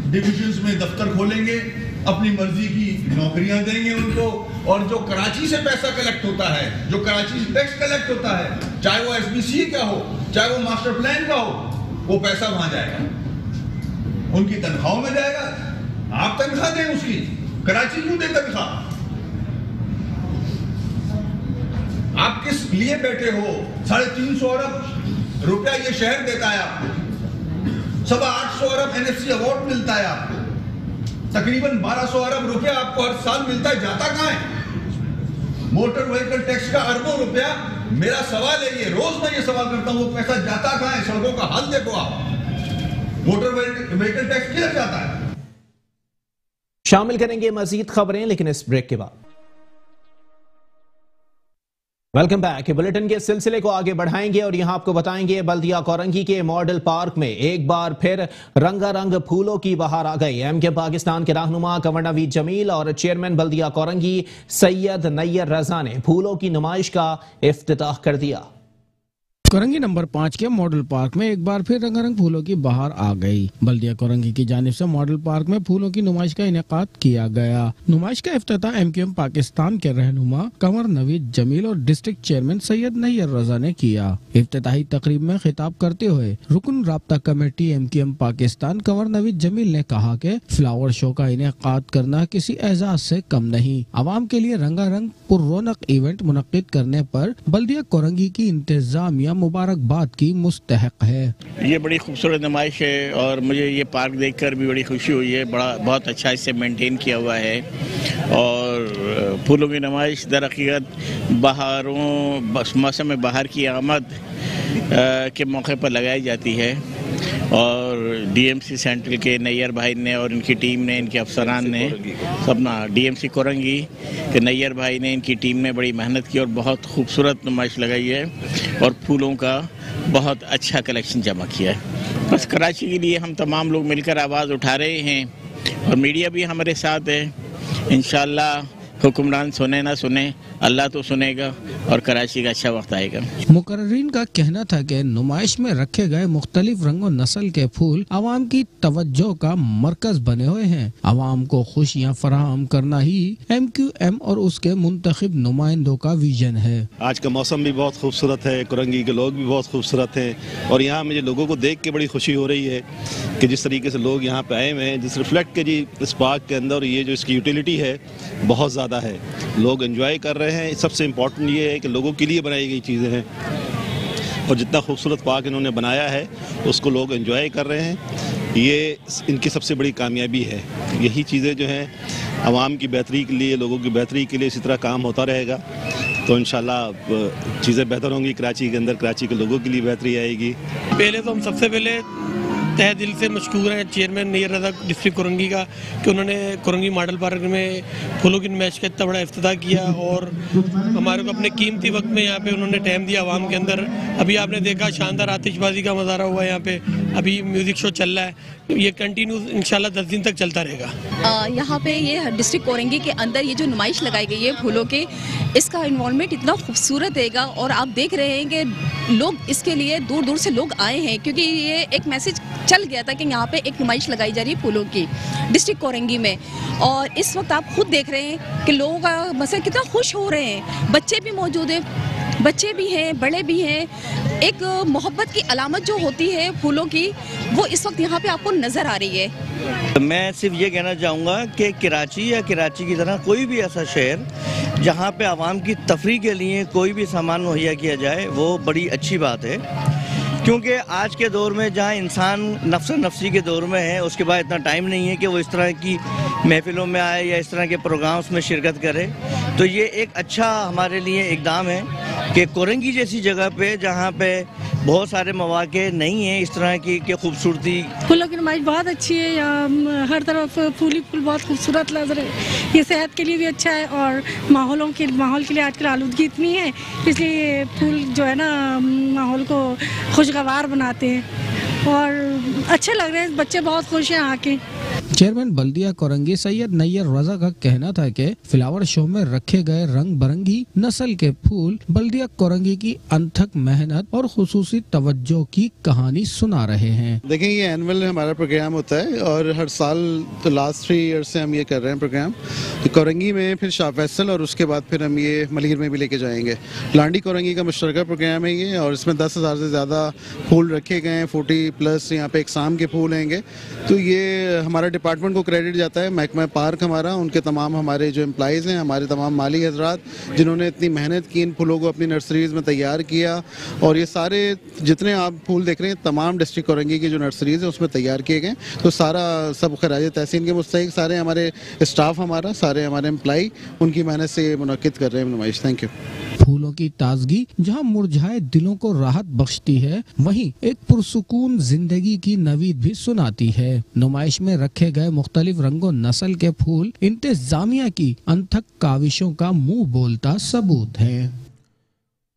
S3: डिविजन्स में दफ्तर खोलेंगे, अपनी मर्जी की नौकरियां देंगे उनको, और जो कराची से पैसा कलेक्ट होता है, जो कराची से टैक्स कलेक्ट होता है, चाहे वो SBC का हो, चाहे वो मास्टर प्लान का हो, वो पैसा वहां जाएगा, उनकी तनख्वाहों में जाएगा। आप तनख्वाह दें उसकी, कराची क्यों दे तनख्वाह? आप किस लिए बैठे हो? 350 अरब रुपया ये शहर देता है आपको, 850 अरब NFC अवार्ड मिलता है आपको, तकरीबन 1200 अरब रुपया आपको हर साल मिलता है। जाता कहां है? मोटर व्हीकल टैक्स का अरबों रुपया। मेरा सवाल है, ये रोज मैं ये सवाल करता हूं, वो पैसा जाता कहां है? सड़कों का हाल देखो आप, मोटर व्हीकल टैक्स किधर जाता है?
S1: शामिल करेंगे मजीद खबरें, लेकिन इस ब्रेक के बाद। Welcome back. बुलेटिन के सिलसिले को आगे बढ़ाएंगे और यहां आपको बताएंगे बल्दिया कोरंगी के मॉडल पार्क में एक बार फिर रंगारंग फूलों की बहार आ गई। MK पाकिस्तान के रहनुमा कंवर नवीद जमील और चेयरमैन बल्दिया कोरंगी सैयद नैयर रजा ने फूलों की नुमाइश का इफ्तिताह कर दिया।
S10: कोरंगी नंबर 5 के मॉडल पार्क में एक बार फिर रंगारंग फूलों की बहार आ गई। बल्दिया कोरंगी की जानिब से मॉडल पार्क में फूलों की नुमाइश का इनेकाद किया गया। नुमाइश का इफ्तिताह MQM पाकिस्तान के रहनुमा कंवर नवीद जमील और डिस्ट्रिक्ट चेयरमैन सैयद नैयर रजा ने किया। इफ्तिताही तकरीब में खिताब करते हुए रुकन राब्ता कमेटी MQM पाकिस्तान कंवर नवीद जमील ने कहा कि फ्लावर शो का इनेकाद करना किसी एजाज से कम नहीं। आवाम के लिए रंगारंग पुररौनक इवेंट मुनक्किद करने पर बल्दिया कोरंगी की इंतजामिया मुबारकबाद की मुस्तहक है।
S11: ये बड़ी खूबसूरत नुमाइश है और मुझे ये पार्क देखकर भी बड़ी खुशी हुई है। बहुत अच्छा इससे मेंटेन किया हुआ है और फूलों की नुमाइश दर हकीकत बहारों मौसम में बहार की आमद के मौके पर लगाई जाती है और DMC सेंट्रल के नैयर भाई ने और इनकी टीम ने, इनके अफसरान ने, सब ना DMC कोरंगी के नैयर भाई ने, इनकी टीम ने बड़ी मेहनत की और बहुत खूबसूरत नुमाइश लगाई है और फूलों का बहुत अच्छा कलेक्शन जमा किया है। बस कराची के लिए हम तमाम लोग मिलकर आवाज़ उठा रहे हैं और मीडिया भी हमारे साथ है। इंशाअल्लाह हुक्मरान सुने ना सुने, अल्लाह तो सुनेगा और कराची का अच्छा वक्त आएगा।
S10: मुकर्रीन का कहना था कि नुमाइश में रखे गए मुख्तलिफ रंग और नस्ल के फूल आवाम की तवज्जो का मरकज बने हुए हैं। आवाम को खुशियाँ फराहम करना ही MQM और उसके मुंतखब नुमाइंदों का विजन है।
S12: आज का मौसम भी बहुत खूबसूरत है, कोरंगी के लोग भी बहुत खूबसूरत हैं और यहाँ मुझे लोगों को देख के बड़ी खुशी हो रही है कि जिस तरीके से लोग यहाँ पे आए हुए हैं, जिस रिफ्लेक्ट के जी इस पार्क के अंदर ये जो इसकी यूटिलिटी है बहुत ज़्यादा है। लोग एंजॉय कर रहे हैं। सबसे इम्पोर्टेंट ये है कि लोगों के लिए बनाई गई चीज़ें हैं और जितना खूबसूरत पार्क इन्होंने बनाया है उसको लोग एंजॉय कर रहे हैं। ये इनकी सबसे बड़ी कामयाबी है। यही चीज़ें जो हैं आवाम की बेहतरी के लिए, लोगों की बेहतरी के लिए इसी तरह काम होता रहेगा तो इंशाल्लाह चीज़ें बेहतर होंगी कराची के अंदर, कराची के लोगों के लिए बेहतरी आएगी।
S13: पहले तो हम सबसे पहले तहे दिल से मशकूर हैं चेयरमैन नैयर रज़ा डिस्ट्रिक्ट कोरंगी का कि उन्होंने कोरंगी मॉडल पार्क में फूलों की नुमाइश का इतना बड़ा इफ्तिताह किया और हमारे को अपने कीमती वक्त में यहाँ पे उन्होंने टाइम दिया आवाम के अंदर। अभी आपने देखा शानदार आतिशबाजी का नज़ारा हुआ यहाँ पे, अभी म्यूज़िक शो चल रहा है, ये कंटिन्यू इंशाल्लाह 10 दिन तक चलता रहेगा।
S14: यहाँ पे ये डिस्ट्रिक्ट कोरंगी के अंदर ये जो नुमाइश लगाई गई है फूलों के, इसका इन्वॉल्वमेंट इतना खूबसूरत रहेगा और आप देख रहे हैं कि लोग इसके लिए दूर दूर से लोग आए हैं क्योंकि ये एक मैसेज चल गया था कि यहाँ पे एक नुमाइश लगाई जा रही है फूलों की डिस्ट्रिक्ट कोरंगी में। और इस वक्त आप खुद देख रहे हैं कि लोग मतलब कितना खुश हो रहे हैं, बच्चे भी मौजूद हैं, बच्चे भी हैं, बड़े भी हैं। एक मोहब्बत की अलामत जो होती है फूलों की, वो इस वक्त यहाँ पे आपको नज़र आ रही है।
S11: मैं सिर्फ ये कहना चाहूँगा कि कराची या कराची की तरह कोई भी ऐसा शहर जहाँ पे आवाम की तफरीह के लिए कोई भी सामान मुहैया किया जाए वो बड़ी अच्छी बात है, क्योंकि आज के दौर में जहाँ इंसान नफ्सी के दौर में है उसके बाद इतना टाइम नहीं है कि वो इस तरह की महफिलों में आए या इस तरह के प्रोग्राम्स में शिरकत करे। तो ये एक अच्छा हमारे लिए इकदाम है कि कोरंगी जैसी जगह पे जहाँ पे बहुत सारे मौके नहीं हैं इस तरह की खूबसूरती।
S15: फूलों की नुमाइश बहुत अच्छी है, यहाँ हर तरफ फूल ही फूल बहुत खूबसूरत लग रहे हैं। ये सेहत के लिए भी अच्छा है और माहौल के लिए आजकल आलूदगी इतनी है, इसलिए फूल जो है ना माहौल को खुशगवार बनाते हैं और अच्छे लग रहे हैं। बच्चे बहुत खुश हैं आके।
S10: चेयरमैन बल्दिया कोरंगी सैयद नैयर रज़ा का कहना था कि फ्लावर शो में रखे गए रंग बिरंगी नस्ल के फूल बल्दिया कोरंगी की अनथक मेहनत और खुसूसी तवज्जो की कहानी सुना रहे हैं।
S6: देखें, ये एनुअल हमारा प्रोग्राम होता है और हर साल तो लास्ट 3 ईयर से हम ये कर रहे हैं प्रोग्राम। कोरंगी में फिर शाह फैसल और उसके बाद फिर हम ये मलीर में भी लेके जाएंगे। लांडी कोरंगी का मुश्तरका प्रोग्राम है ये और इसमें 10,000 से ज़्यादा फूल रखे गए हैं, 40+ यहाँ पे इकसाम के फूल हैंगे। तो ये हमारा डिपार्टमेंट को क्रेडिट जाता है, महकमा पार्क हमारा, उनके तमाम हमारे जो एम्प्लॉइज़ हैं, हमारे तमाम माली हजरात जिन्होंने इतनी मेहनत की इन फूलों को अपनी नर्सरीज़ में तैयार किया। और ये सारे जितने आप फूल देख रहे हैं तमाम डिस्ट्रिक्ट कोरंगी की जो नर्सरीज़ हैं उसमें तैयार किए गए। तो सारा सब खराज तहसीन के मुस्तहिक सारे हमारे स्टाफ, हमारा सारे हमारे एम्प्लॉई उनकी मेहनत से मुनक्किद कर रहे हैं नुमाइश। Thank you.
S10: फूलों की ताजगी जहां मुरझाए दिलों को राहत बख्शती है, वहीं एक पुरसुकून जिंदगी की नवीद भी सुनाती है। नुमाइश में रखे गए मुख्तलिफ रंगों नस्ल के फूल इंतजामिया की अनथक काविशों का मुंह बोलता सबूत है।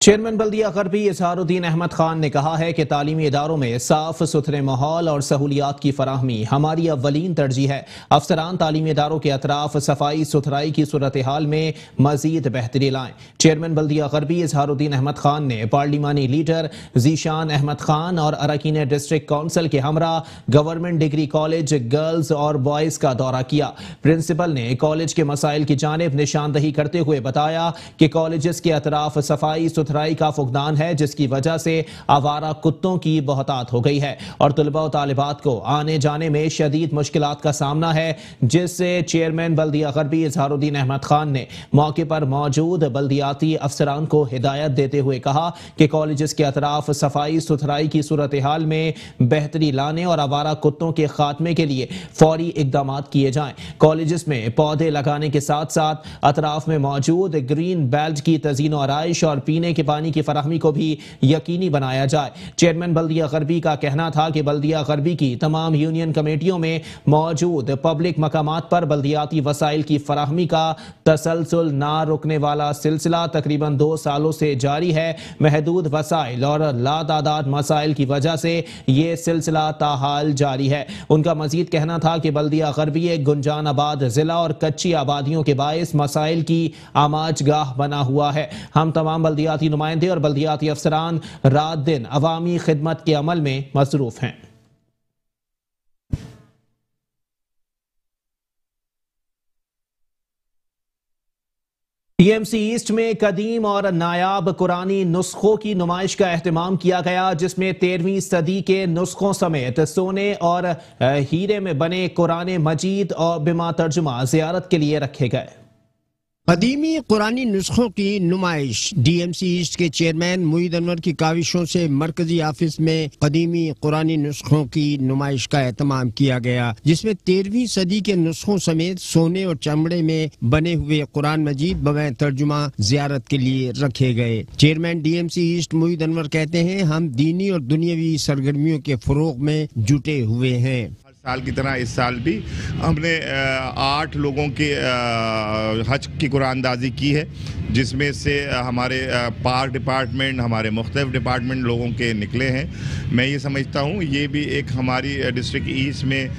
S1: चेयरमैन बल्दिया गरबी इजहारुद्दीन अहमद खान ने कहा है कि तालीमी इदारों में साफ सुथरे माहौल और सहूलियात की फराहमी हमारी अव्वलीन तरजीह है। अफसरान तालीमी इदारों के अतराफ सफाई सुथराई की सूरत हाल में मजीद बेहतरी लाएं। चेयरमैन बल्दिया गरबी इजहारुद्दीन अहमद खान ने पार्लिमानी लीडर जीशान अहमद खान और अरकान डिस्ट्रिक्ट काउंसिल के हमरा गवर्नमेंट डिग्री कॉलेज गर्ल्स और बॉयज का दौरा किया। प्रिंसिपल ने कॉलेज के मसाइल की जानिब निशानदही करते हुए बताया कि कॉलेज के अतराफ सफाई सुथराई का फुकदान है, जिसकी वजह से आवारा कुत्तों की बहुतात हो गई है और तलबा और तालिबात को आने जाने में शदीद मुश्किलात का सामना है, जिससे चेयरमैन बल्दिया गरबी इजहारुद्दीन अहमद खान ने मौके पर मौजूद बल्दियाती अफसरान को हिदायत देते हुए कहा कि कॉलेज के अतराफ सफाई सुथराई की सूरत हाल में बेहतरी लाने और आवारा कुत्तों के खात्मे के लिए फौरी इकदाम किए जाएं। कॉलेज में पौधे लगाने के साथ साथ अतराफ में मौजूद ग्रीन बेल्ट की तज़ीन आराइश और पीने के पानी की फराहमी को भी यकीनी बनाया जाए। चेयरमैन बल्दिया गरबी का कहना था कि बल्दिया गरबी की तमाम यूनियन कमेटियों में मौजूद पब्लिक मकामात पर बल्दियाती वसाइल की फराहमी का तसलसल ना रुकने वाला सिलसिला तकरीबन 2 सालों से जारी है। महदूद वसाइल और लातादाद मसाइल की वजह से ये सिलसिला ताहाल जारी है। उनका मजीद कहना था कि बल्दिया गरबी एक गुंजान आबाद जिला और कच्ची आबादियों के बायस मसाइल की आमाजगाह बना हुआ है। हम तमाम बल्दियाती नुमाइंदे और बल्दियाती अफसरान रात दिन अवामी खिदमत के अमल में मसरूफ हैं। टीएमसी ईस्ट में कदीम और नायाब कुरानी नुस्खों की नुमाइश का एहतमाम किया गया, जिसमें 13वीं सदी के नुस्खों समेत सोने और हीरे में बने कुरान मजीद और बिमा तर्जुमा जियारत के लिए रखे गए।
S16: कदीमी कुरानी नुस्खों की नुमाइश। DMC ईस्ट के चेयरमैन मुईद अनवर की काविशों से मरकजी ऑफिस में कदीमी कुरानी नुस्खों की नुमाइश का एहतमाम किया गया, जिसमें 13वीं सदी के नुस्खों समेत सोने और चमड़े में बने हुए कुरान मजीद बगैर तर्जुमा जियारत के लिए रखे गए। Chairman DMC east Moeed Anwar कहते हैं, हम दीनी और दुनियावी सरगर्मियों के फरोग में जुटे हुए हैं।
S17: साल की तरह इस साल भी हमने 8 लोगों के हज की कुरानदाजी की है, जिसमें से हमारे पार्क डिपार्टमेंट, हमारे मुख्तलिफ डिपार्टमेंट लोगों के निकले हैं। मैं ये समझता हूँ ये भी एक हमारी डिस्ट्रिक्ट ईस्ट में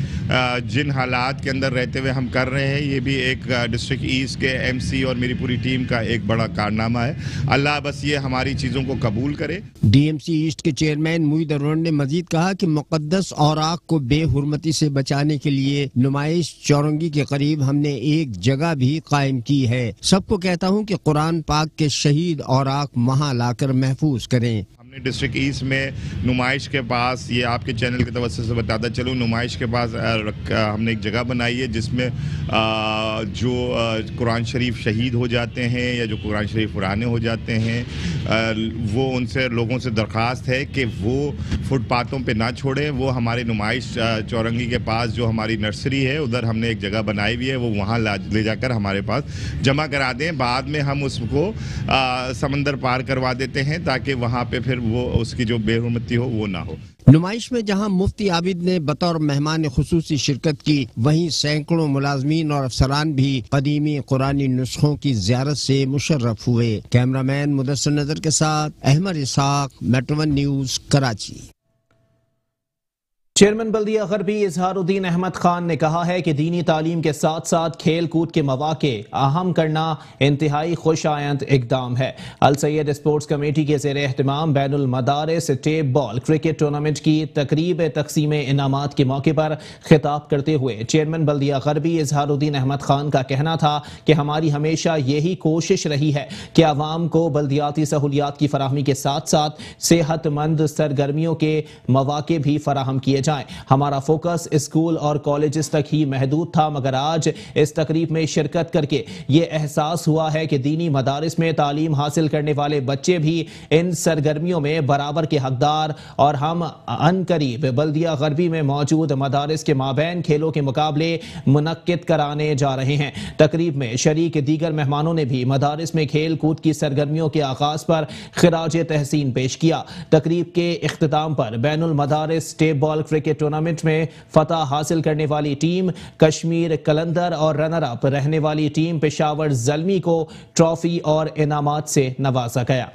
S17: जिन हालात के अंदर रहते हुए हम कर रहे हैं, ये भी एक डिस्ट्रिक्ट ईस्ट के MC और मेरी पूरी टीम का एक बड़ा कारनामा है। अल्लाह बस ये हमारी चीज़ों को कबूल करे।
S16: DMC ईस्ट के चेयरमैन मुईद अनवर ने मजीद कहा कि मुकद्दस औराक को बेहुरमती से बचाने के लिए नुमाइश चौरंगी के करीब हमने एक जगह भी कायम की है। सबको कहता हूँ कि कुरान पाक के शहीद औराक वहाँ लाकर महफूज करें।
S17: डिस्ट्रिक्ट ईस्ट में नुमाइश के पास, ये आपके चैनल के तवज्जो से बताता चलूँ, नुमाइश के पास हमने एक जगह बनाई है जिसमें जो कुरान शरीफ शहीद हो जाते हैं या जो कुरान शरीफ पुराने हो जाते हैं, वो उनसे लोगों से दरख्वास्त है कि वो फुटपाथों पे ना छोड़ें। वो हमारे नुमाइश चौरंगी के पास जो हमारी नर्सरी है, उधर हमने एक जगह बनाई हुई है, वो वहाँ ले जाकर हमारे पास जमा करा दें। बाद में हम उसको समंदर पार करवा देते हैं ताकि वहाँ पे फिर वो उसकी जो बेहुरमती हो वो ना हो।
S16: नुमाइश में जहां मुफ्ती आबिद ने बतौर मेहमान खुसूसी शिरकत की, वहीं सैकड़ों मुलाजमीन और अफसरान भी कदीमी कुरानी नुस्खों की ज़ियारत से मुशर्रफ हुए। कैमरामैन मुदस्सिर नजर के साथ Ahmed Ishaq, Metro 1 News, Karachi.
S1: Chairman बल्दिया गरबी इजहारुद्दीन अहमद खान ने कहा है कि दीनी तालीम के साथ साथ खेल कूद के मौके अहम करना इंतहाई खुशायंद इकदाम है। अल सैयद स्पोर्ट्स कमेटी के ज़ेर एहतमाम बैनुल मदारिस टेप बॉल क्रिकेट टूर्नामेंट की तकरीब तकसीम इनामात के मौके पर खिताब करते हुए चेयरमैन बल्दिया गरबी इजहारुद्दीन अहमद खान का कहना था कि हमारी हमेशा यही कोशिश रही है कि आवाम को बल्दियाती सहूलियात की फराहमी के साथ साथ सेहतमंद सरगर्मियों के मौके भी फराहम किए जाएं। हमारा फोकस स्कूल और कॉलेजेस तक ही महदूद था, मगर आज इस तकरीब में शिरकत करके ये एहसास हुआ है कि दीनी मदारिस में तालीम हासिल करने वाले बच्चे भी इन सरगर्मियों में बराबर के हकदार, और हम अनकरीब बल्दिया गरबी में मौजूद मदारिस के माबैन खेलों के मुकाबले मुनक्किद कराने जा रहे हैं। तकरीब में शरीक दीगर मेहमानों ने भी मदारिस में खेल कूद की सरगर्मियों के आगाज पर खिराज तहसीन पेश किया। तकरीब के इख्तिताम पर बैनुल मदारिस टेप बॉल क्रिकेट टूर्नामेंट में फतह हासिल करने वाली टीम कश्मीर कलंदर और रनर अप रहने वाली टीम पेशावर ज़ल्मी को ट्रॉफी और इनामात से नवाजा गया।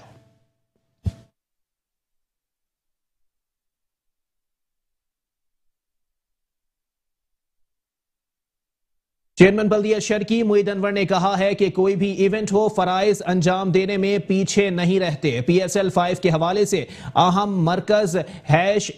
S1: चेयरमैन बल्दिया शर्की मुईद अनवर ने कहा है कि कोई भी इवेंट हो, फराइज अंजाम देने में पीछे नहीं रहते। PSL 5 के हवाले से अहम मरकज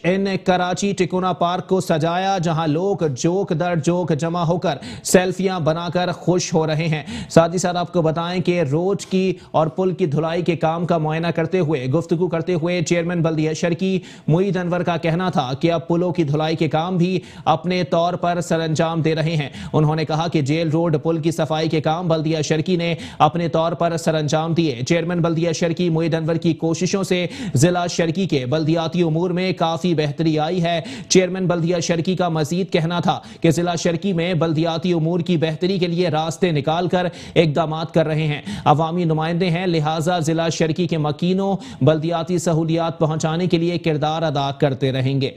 S1: इन कराची टिकोना पार्क को सजाया, जहां लोग जोक दर जोक जमा होकर सेल्फियां बनाकर खुश हो रहे हैं। साथ ही साथ आपको बताएं कि रोड की और पुल की धुलाई के काम का मुआयना करते हुए गुफ्तगू करते हुए चेयरमैन बल्दिया शर्की मुईद अनवर का कहना था कि अब पुलों की धुलाई के काम भी अपने तौर पर सरअंजाम दे रहे हैं। उन्होंने कहा कि जेल रोड पुल की सफाई के काम बल्दिया शर्की ने अपने तौर पर सरअंजाम दिए। चेयरमैन बल्दिया शर्की मुईद अनवर की कोशिशों से जिला शर्की के बल्दियाती उमूर में काफी बेहतरी आई है। चेयरमैन बल्दिया शर्की का मजीद कहना था कि जिला शर्की में बल्दियाती उमूर की बेहतरी के लिए रास्ते निकाल कर इकदाम कर रहे हैं। अवामी नुमाइंदे हैं, लिहाजा जिला शर्की के मकीनों बल्दियाती सहूलियात पहुंचाने के लिए किरदार अदा करते रहेंगे।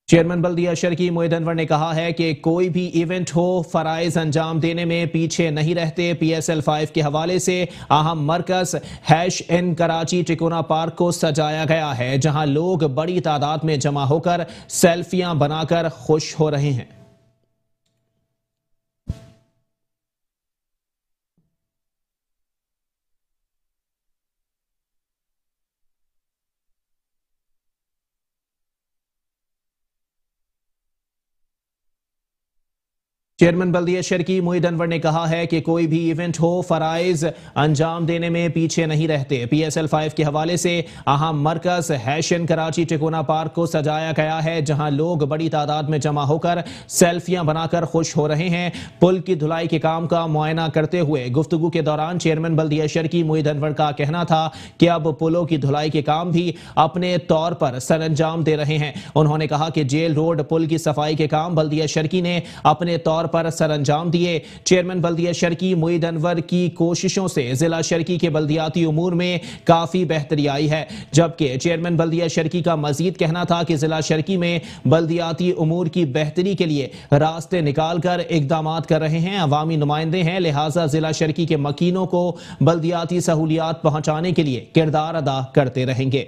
S1: चेयरमैन बल्दिया शर्की मुईद अनवर ने कहा है कि कोई भी इवेंट हो, फराइज अंजाम देने में पीछे नहीं रहते। PSL 5 के हवाले से अहम मरकज इन कराची टिकोना पार्क को सजाया गया है, जहां लोग बड़ी तादाद में जमा होकर सेल्फियां बनाकर खुश हो रहे हैं। चेयरमैन बल्दिया शर्की मोईद अनवर ने कहा है कि कोई भी इवेंट हो फराइज अंजाम देने में पीछे नहीं रहते। PSL 5 के हवाले से अहम मरकज हैशन कराची टिकोना पार्क को सजाया गया है, जहां लोग बड़ी तादाद में जमा होकर सेल्फियां बनाकर खुश हो रहे हैं। पुल की धुलाई के काम का मुआयना करते हुए गुफ्तगू के दौरान चेयरमैन बल्दिया शर्की मोईद अनवर का कहना था कि अब पुलों की धुलाई के काम भी अपने तौर पर सरअंजाम दे रहे हैं। उन्होंने कहा कि जेल रोड पुल की सफाई के काम बल्दिया शर्की ने अपने तौर पर सरअंजाम दिए। चेयरमैन बल्दिया शर्की मोईद अनवर की कोशिशों से जिला शर्की के बल्दियाती उमूर में काफी बेहतरी आई है, जबकि चेयरमैन बल्दिया शर्की का मजीद कहना था कि जिला शर्की में बल्दियाती उमूर की बेहतरी के लिए रास्ते निकालकर इकदामात कर रहे हैं। अवामी नुमाइंदे हैं, लिहाजा जिला शर्की के मकीनों को बल्दियाती सहूलियात पहुंचाने के लिए किरदार अदा करते रहेंगे।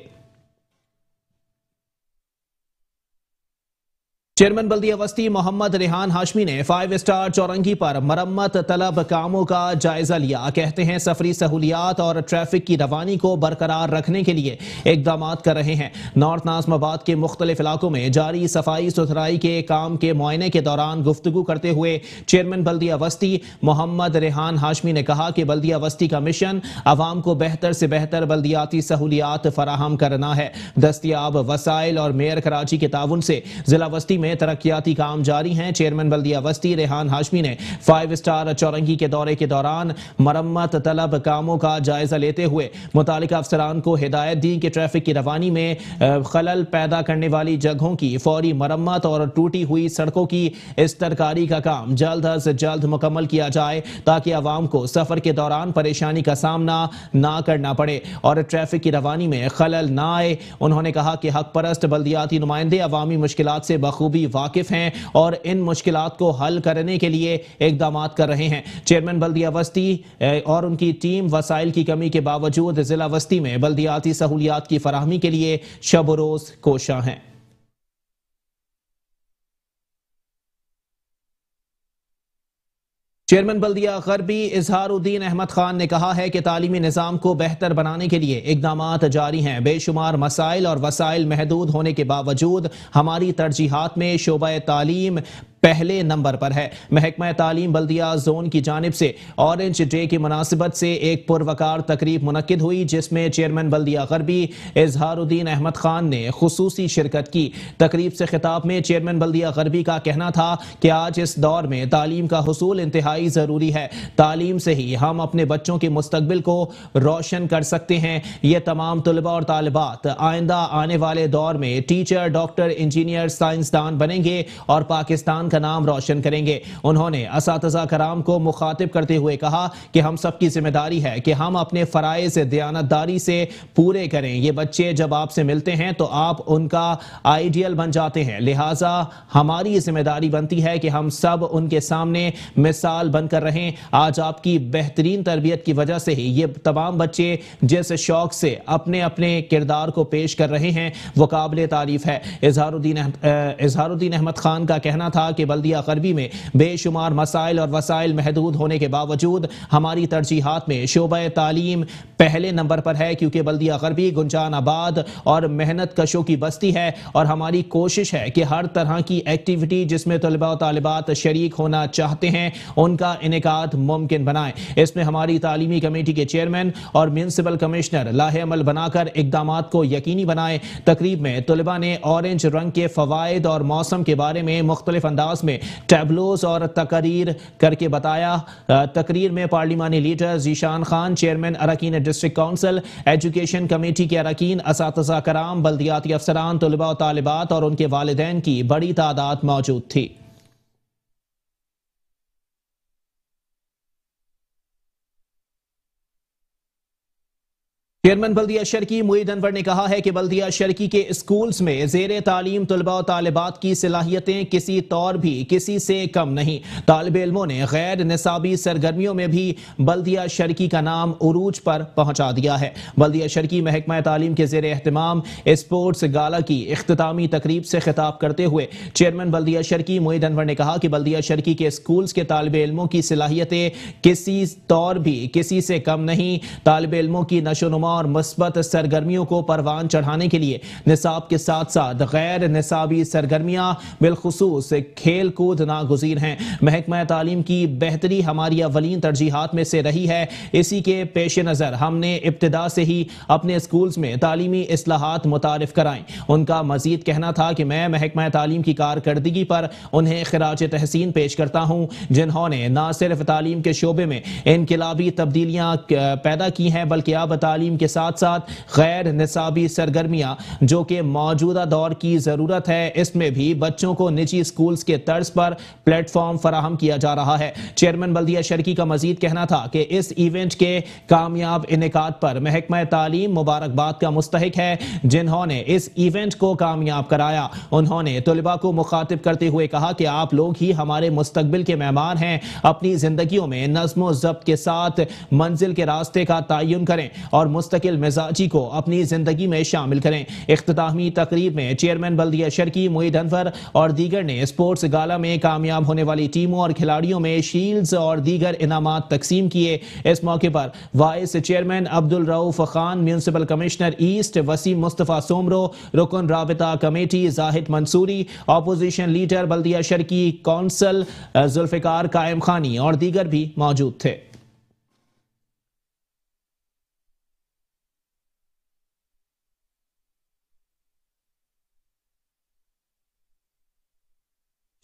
S1: चेयरमैन बल्दिया वस्ती मोहम्मद रेहान हाशमी ने 5 स्टार चौरंगी पर मरम्मत तलब कामों का जायजा लिया। कहते हैं सफरी सहूलियात और ट्रैफिक की रवानी को बरकरार रखने के लिए इकदामात कर रहे हैं। नॉर्थ नाज़िमाबाद के मुख्तलिफ इलाकों में जारी सफाई सुथराई के काम के मुआयने के दौरान गुफ्तगू करते हुए चेयरमैन बल्दिया वस्ती मोहम्मद रेहान हाशमी ने कहा कि बल्दिया वस्ती का मिशन आवाम को बेहतर से बेहतर बल्दियाती सहूलियात फराहम करना है। दस्तियाब वसाइल और मेयर कराची के ताउन से जिला वस्ती में तरक्याती काम जारी हैं। चेयरमैन बल्दिया वस्ती रेहान हाशमी ने 5 स्टार चौरंगी के दौरे के दौरान मरम्मत तलब कामों का जायजा लेते हुए मुतालिका अफसरान को हिदायत दी कि ट्रैफिक की रवानी में खलल पैदा करने वाली जगहों की फौरी मरम्मत और टूटी हुई सड़कों की इस्तरकारी का काम जल्द अज जल्द मुकम्मल किया जाए, ताकि आवाम को सफर के दौरान परेशानी का सामना ना करना पड़े और ट्रैफिक की रवानी में खलल ना आए। उन्होंने कहा कि हक परस्त बल्दियाती नुमाइंदे अवामी मुश्किलात से बखूबी वाकिफ हैं और इन मुश्किलात को हल करने के लिए इकदामात कर रहे हैं। चेयरमैन बल्दिया वस्ती और उनकी टीम वसाइल की कमी के बावजूद जिला वस्ती में बल्दियाती सहूलियात की फराहमी के लिए शब रोज कोशा हैं। चेयरमैन बल्दिया गरबी इजहारुद्दीन अहमद खान ने कहा है कि तालीमी निज़ाम को बेहतर बनाने के लिए इकदामात जारी हैं। बेशुमार मसाइल और वसाइल महदूद होने के बावजूद हमारी तरजीहात में शोबा तालीम पहले नंबर पर है। महकमा तालीम बल्दिया जोन की जानिब से ऑरेंज डे की मुनासिबत से एक पुरवकार तकरीब मुनक्किद हुई, जिसमें चेयरमैन बल्दिया गरबी इजहारुद्दीन अहमद खान ने खुसूसी शिरकत की। तकरीब से खिताब में चेयरमैन बल्दिया गरबी का कहना था कि आज इस दौर में तालीम का हुसूल इंतहाई ज़रूरी है। तालीम से ही हम अपने बच्चों के मुस्तकबिल को रोशन कर सकते हैं। ये तमाम तलबा और तालिबात आइंदा आने वाले दौर में टीचर, डॉक्टर, इंजीनियर, साइंसदान बनेंगे और पाकिस्तान का नाम रोशन करेंगे। उन्होंने असातिज़ा कराम को मुखातिब करते हुए कहा कि हम सब की जिम्मेदारी है कि हम अपने फराइज़ दयानतदारी से पूरे करें। ये बच्चे जब आपसे मिलते हैं तो आप उनका आइडियल बन जाते हैं, लिहाजा हमारी जिम्मेदारी बनती है कि हम सब उनके सामने मिसाल बनकर रहें। आज आपकी बेहतरीन तरबियत की वजह से ही ये तमाम बच्चे जिस शौक से अपने अपने किरदार को पेश कर रहे हैं वो काबिल तारीफ है। इजहारुद्दीन अहमद खान का कहना था कि बल्दिया गरबी में बेशुमार मसाइल और वसाइल महदूद होने के बावजूद हमारी तरजीहात में शोबा तालीम पहले नंबर पर है, क्योंकि बल्दिया गरबी गुंजान आबाद और मेहनत कशों की बस्ती है और हमारी कोशिश है कि हर तरह की एक्टिविटी जिसमें तलबा और तालिबात शरीक होना चाहते हैं उनका इनेकाद मुमकिन बनाएं। इसमें हमारी तालीमी कमेटी के चेयरमैन और म्यूनिसिपल कमिश्नर लाहे अमल बनाकर इकदामात को यकीनी बनाएं। तकरीब में तलबा ने ऑरेंज रंग के फवायद और मौसम के बारे में मुख्तलिफ अंदाज में टैबलोज और तकरीर करके बताया। तकरीर में पार्लिमानी लीडर जीशान खान, चेयरमैन अरकान डिस्ट्रिक्ट काउंसिल, एजुकेशन कमेटी के अरकान, असातिज़ा कराम, बल्दियाती अफसरान, तलबा और तालिबात और उनके वालिदैन की बड़ी तादाद मौजूद थी। चेयरमैन बल्दिया शर्की मोईद अनवर ने कहा है कि बल्दिया शर्की के स्कूल्स में ज़ेरे तालीम तलबा और तालिबात की सलाहियतें किसी तौर भी किसी से कम नहीं। तालिब इल्मों ने गैर निसाबी सरगर्मियों में भी बल्दिया शर्की का नाम उरूज पर पहुंचा दिया है। बल्दिया शर्की महकमा तालीम के ज़ेरे एहतमाम स्पोर्ट्स गाला की इख्तितामी तकरीब से खिताब करते हुए चेयरमैन बल्दिया शर्की मोईद अनवर ने कहा कि बल्दिया शर्की के स्कूल्स के तालिब इल्मों की सलाहियतें किसी तौर भी किसी से कम नहीं। तालिब इल्मों की नशोनुमा और मुस्बत सरगर्मियों को परवान चढ़ाने के लिए निसाब के साथ साथ गैर निसाबी सरगर्मियां बिलखुसूस खेल कूद नागुज़ीर हैं। महकमा तालीम की बेहतरी हमारी अवलीन तरजीहात में से रही है। इसी के पेश नज़र हमने इब्तिदा से ही अपने स्कूल्स में तालीमी इस्लाहात मुतारिफ कराएं। उनका मजीद कहना था कि मैं महकमा तालीम की कारकर्दगी पर उन्हें खिराज तहसीन पेश करता हूँ, जिन्होंने न सिर्फ तालीम के शोबे में इनकलाबी तब्दीलियाँ पैदा की हैं बल्कि अब तालीम के साथ साथ गैर निसाबी सरगर्मियाँ जो कि मौजूदा दौर की ज़रूरत है, इसमें भी बच्चों को निजी स्कूल्स के तर्ज पर प्लेटफॉर्म फराहम किया जा रहा है। चेयरमैन बल्दिया शर्की का मजीद कहना था कि इस इवेंट के कामयाब इनेकाद पर महकमा तालीम मुबारकबाद का मुस्तहिक है, जिन्होंने इस इवेंट को कामयाब कराया। उन्होंने तलबा को मुखातिब करते हुए कहा कि आप लोग ही हमारे मुस्तकबिल के मेहमान हैं। अपनी जिंदगियों में नज़्म ज़ब्त के साथ मंजिल के रास्ते का तयन करें और मुस्तकिल मिजाजी को अपनी जिंदगी में शामिल करें। इख्तितामी तकरीब में चेयरमैन बल्दिया शर्की, मुईद अनवर और दीगर ने स्पोर्ट्स गाला में कामयाब होने वाली टीमों और खिलाड़ियों में शील्ड्स और दीगर इनामात तकसीम किए। इस मौके पर vice chairman Abdul Rauf Khan, municipal commissioner east Waseem Mustafa Soomro, रुकन राबिता committee Zahid Mansoori, opposition leader बल्दिया शर्की कौंसल जुल्फिकार कायम खानी और दीगर भी मौजूद थे।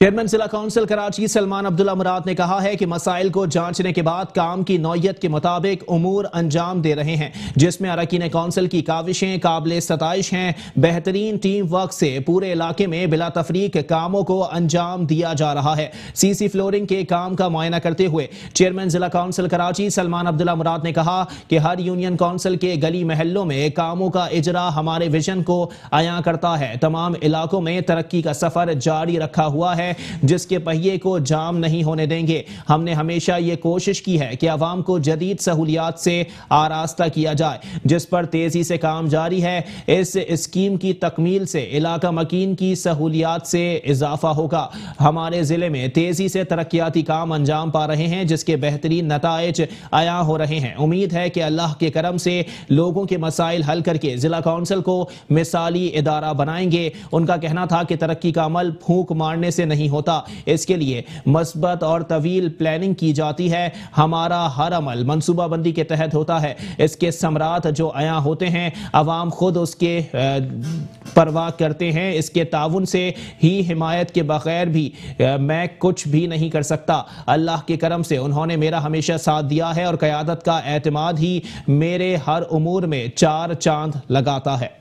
S1: चेयरमैन जिला काउंसिल कराची सलमान अब्दुल्ला मुराद ने कहा है कि मसाइल को जांचने के बाद काम की नौयत के मुताबिक उमूर अंजाम दे रहे हैं, जिसमें अरकान काउंसिल की काविशें काबिल सताइश हैं। बेहतरीन टीम वर्क से पूरे इलाके में बिला तफरीक कामों को अंजाम दिया जा रहा है। सीसी फ्लोरिंग के काम का मुआयना करते हुए चेयरमैन जिला काउंसिल कराची सलमान अब्दुल्ला मुराद ने कहा कि हर यूनियन काउंसिल के गली महलों में कामों का इजरा हमारे विजन को आया करता है। तमाम इलाकों में तरक्की का सफर जारी रखा हुआ है, जिसके पहिए को जाम नहीं होने देंगे। हमने हमेशा ये कोशिश की है कि आवाम को जदीद सहूलियात से आरास्ता किया जाए, जिस पर तेजी से काम जारी है। इस स्कीम की तकमील से इलाका मकीन की सहूलियात से इजाफा होगा। हमारे जिले में तेजी से तरक्याती काम अंजाम पा रहे हैं, जिसके बेहतरीन नताइज आया हो रहे हैं। उम्मीद है कि अल्लाह के करम से लोगों के मसाइल हल करके जिला काउंसिल को मिसाली इदारा बनाएंगे। उनका कहना था कि तरक्की का अमल फूंक मारने से नहीं होता, इसके लिए मस्बत और तवील प्लानिंग की जाती है। हमारा हर अमल मंसूबाबंदी के तहत होता है। इसके समरात जो आया होते हैं, अवाम खुद उसके परवाह करते हैं। इसके ताउन से ही हिमायत के बगैर भी मैं कुछ भी नहीं कर सकता। अल्लाह के करम से उन्होंने मेरा हमेशा साथ दिया है और क़यादत का एतमाद ही मेरे हर उमूर में चार चांद लगाता है।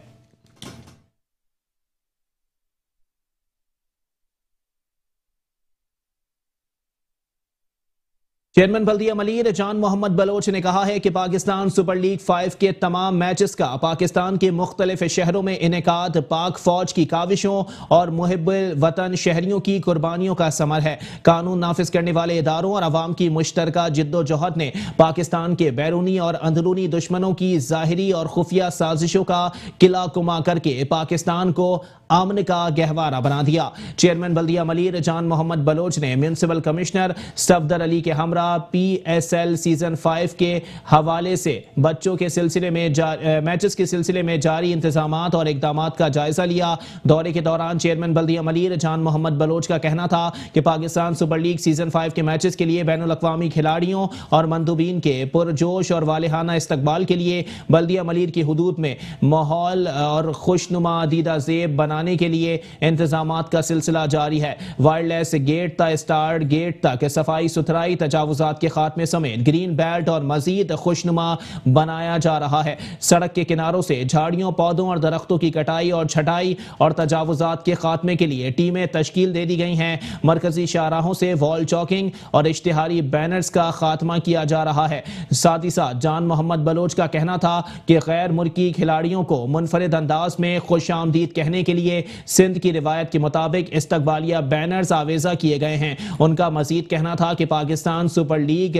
S1: चेयरमैन बल्दिया मलीर जान मोहम्मद बलोच ने कहा है कि पाकिस्तान सुपर लीग 5 के तमाम मैचेस का पाकिस्तान के मुख्तलिफ शहरों में इनेकाद पाक फौज की काविशों और मुहिब्बुल वतन शहरियों की कुर्बानियों का समर है। कानून नाफिज करने वाले इदारों और अवाम की मुश्तरका जिद्दोजहद ने पाकिस्तान के बैरूनी और अंदरूनी दुश्मनों की जाहिरी और खुफिया साजिशों का किला कुमा करके पाकिस्तान को अमन का गहवारा बना दिया। चेयरमैन बल्दिया मलीर जान मोहम्मद बलोच ने म्यूनिसिपल कमिश्नर सफदर अली के हमरा PSL सीजन 5 के हवाले से बच्चों के सिलसिले में मैचेस के सिलसिले में जारी इंतजामात और इकदामात का जायजा लिया। दौरे के दौरान चेयरमैन बल्दिया मलीर जान मोहम्मद बलोच का कहना था कि पाकिस्तान सुपर लीग सीजन 5 के मैचेस के लिए बैनुल अक़वामी खिलाड़ियों और मंदूबीन के पुरजोश और वालेहाना इस्तकबाल के लिए बल्दिया मलीर की हुदूद में माहौल और खुशनुमा दीदा ज़ेब बनाने के लिए इंतजामात का सिलसिला जारी है। वायरलेस गेट तक स्टार्ट गेट तक सफाई सुथराई तजावुजात के खात्मे समेत ग्रीन बेल्ट और मजीद खुशनुमा बनाया जा रहा है। सड़क के किनारों से झाड़ियों पौधों और दरख्तों की कटाई और छटाई और तजावुजात के खात्मे के लिए टीमें तश्कील दे दी गई हैं। मरकजी शाहराहों से वॉल चौकिंग और इश्तिहारी बैनर्स का खात्मा किया जा रहा है। साथ ही साथ जान मोहम्मद बलोच का कहना था कि गैर मुल्की खिलाड़ियों को मुनफरिद अंदाज में खुश आमदीद कहने के लिए सिंध की रिवायत के मुताबिक इस्तकबालिया बैनर्स आवेजा किए गए हैं। उनका मजीद कहना था कि पाकिस्तान सुपर लीग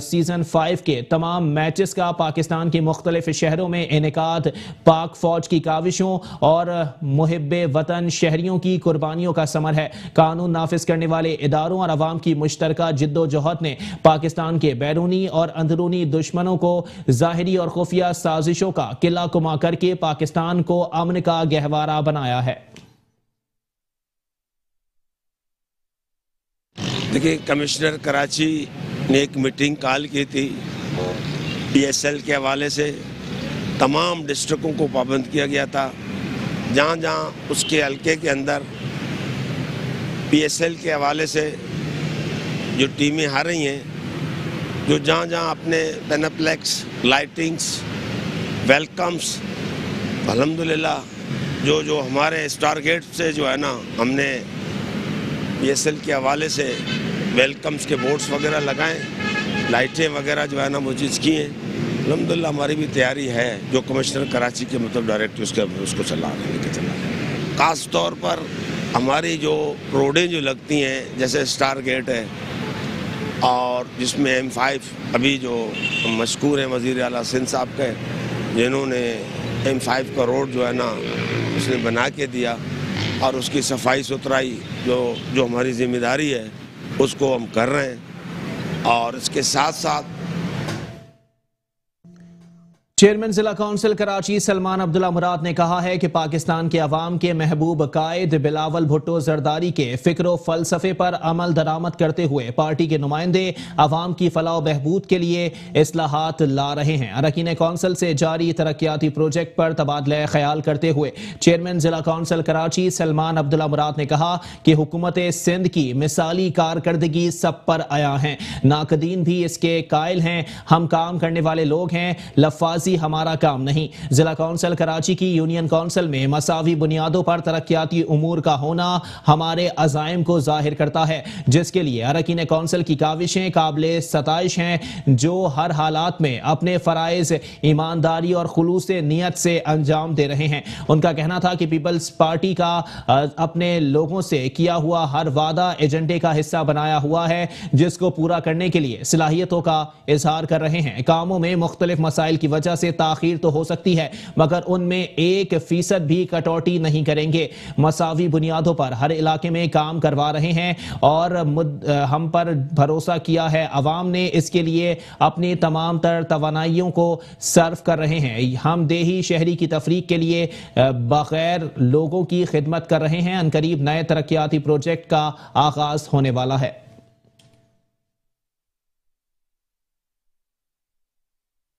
S1: सीजन 5 के तमाम मैचेस का पाकिस्तान के मुख्तलिफ शहरों में इनेकाद पाक फौज की काविशों और मुहिब्बे वतन शहरियों की कुर्बानियों का समर है। कानून नाफिज करने वाले इदारों और अवाम की मुश्तरका जिद्दोजहद ने पाकिस्तान के बैरूनी और अंदरूनी दुश्मनों को जाहिरी और खुफिया साजिशों का किला कुमा करके पाकिस्तान को अमन का गहवारा बनाया है।
S7: देखिए, कमिश्नर कराची ने एक मीटिंग कॉल की थी। PSL के हवाले से तमाम डिस्ट्रिक्टों को पाबंद किया गया था। जहाँ जहाँ उसके हल्के के अंदर PSL के हवाले से जो टीमें हार रही हैं, जो जहाँ जहाँ अपने पेनाप्लेक्स, लाइटिंग्स, वेलकम्स, अल्हम्दुलिल्लाह जो हमारे स्टार गेट से जो है ना, हमने PSL के हवाले से वेलकम्स के बोर्ड्स वगैरह लगाएं, लाइटें वगैरह जो है ना मुझे की हैं। अल्हम्दुलिल्लाह हमारी भी तैयारी है, जो कमिश्नर कराची के मतलब डायरेक्टर उसको चला रहे हैं। ख़ास तौर पर हमारी जो रोडें जो लगती हैं, जैसे स्टार गेट है और जिसमें M5 अभी जो मशकूर हैं वज़ीर आला सिंध साहब के, जिन्होंने M5 का रोड जो है ना उसने बना के दिया और उसकी सफाई सुथराई जो हमारी जिम्मेदारी है उसको हम कर रहे हैं। और इसके साथ साथ
S1: चेयरमैन जिला काउंसिल कराची सलमान अब्दुल्ला मुराद ने कहा है कि पाकिस्तान के अवाम के महबूब कायद बिलावल भुट्टो जरदारी के फिक्र फलसफे पर अमल दरामद करते हुए पार्टी के नुमाइंदे अवाम की फलाह बहबूद के लिए इस्लाहात ला रहे हैं। अरकान काउंसिल से जारी तरक्याती प्रोजेक्ट पर तबादला ख्याल करते हुए चेयरमैन जिला काउंसिल कराची सलमान अब्दुल्ला मुराद ने कहा कि हुकूमत सिंध की मिसाली कारकर्दगी सब पर आया है, नाकदीन भी इसके कायल हैं। हम काम करने वाले लोग हैं, लफाज हमारा काम नहीं। जिला काउंसिल कराची की यूनियन काउंसिल में मसावी बुनियादों पर तरक्याती उमूर का होना हमारे अज़ाइम को जाहिर करता है, जिसके लिए अरकान काउंसिल की काविशें काबिले सताइश हैं, जो हर हालात में अपने फराइज ईमानदारी और खुलूस नियत से अंजाम दे रहे हैं। उनका कहना था कि पीपल्स पार्टी का अपने लोगों से किया हुआ हर वादा एजेंडे का हिस्सा बनाया हुआ है, जिसको पूरा करने के लिए सलाहियतों का इजहार कर रहे हैं। कामों में मुख्तलिफ मसाइल की वजह से ताखीर तो हो सकती है, मगर उनमें 1% भी कटौती नहीं करेंगे। मसावी बुनियादों पर हर इलाके में काम करवा रहे हैं और हम पर भरोसा किया है अवाम ने, इसके लिए अपनी तमाम तर तवानाइयों को सर्व कर रहे हैं। हम देही शहरी की तफरीक के लिए बगैर लोगों की खिदमत कर रहे हैं। अनकरीब नए तरक्याती प्रोजेक्ट का आगाज होने वाला है।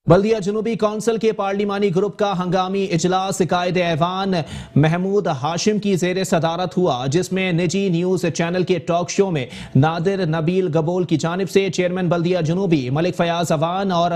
S1: बल्दिया जनूबी काउंसिल के पार्लिमानी ग्रुप का हंगामी इजलास कायदे ऐवान महमूद हाशिम की जेर सदारत हुआ, जिसमें निजी न्यूज चैनल के टॉक शो में नादिर नबील गबोल की जानिब से चेयरमैन बल्दिया जनूबी मलिक फयाज अवान और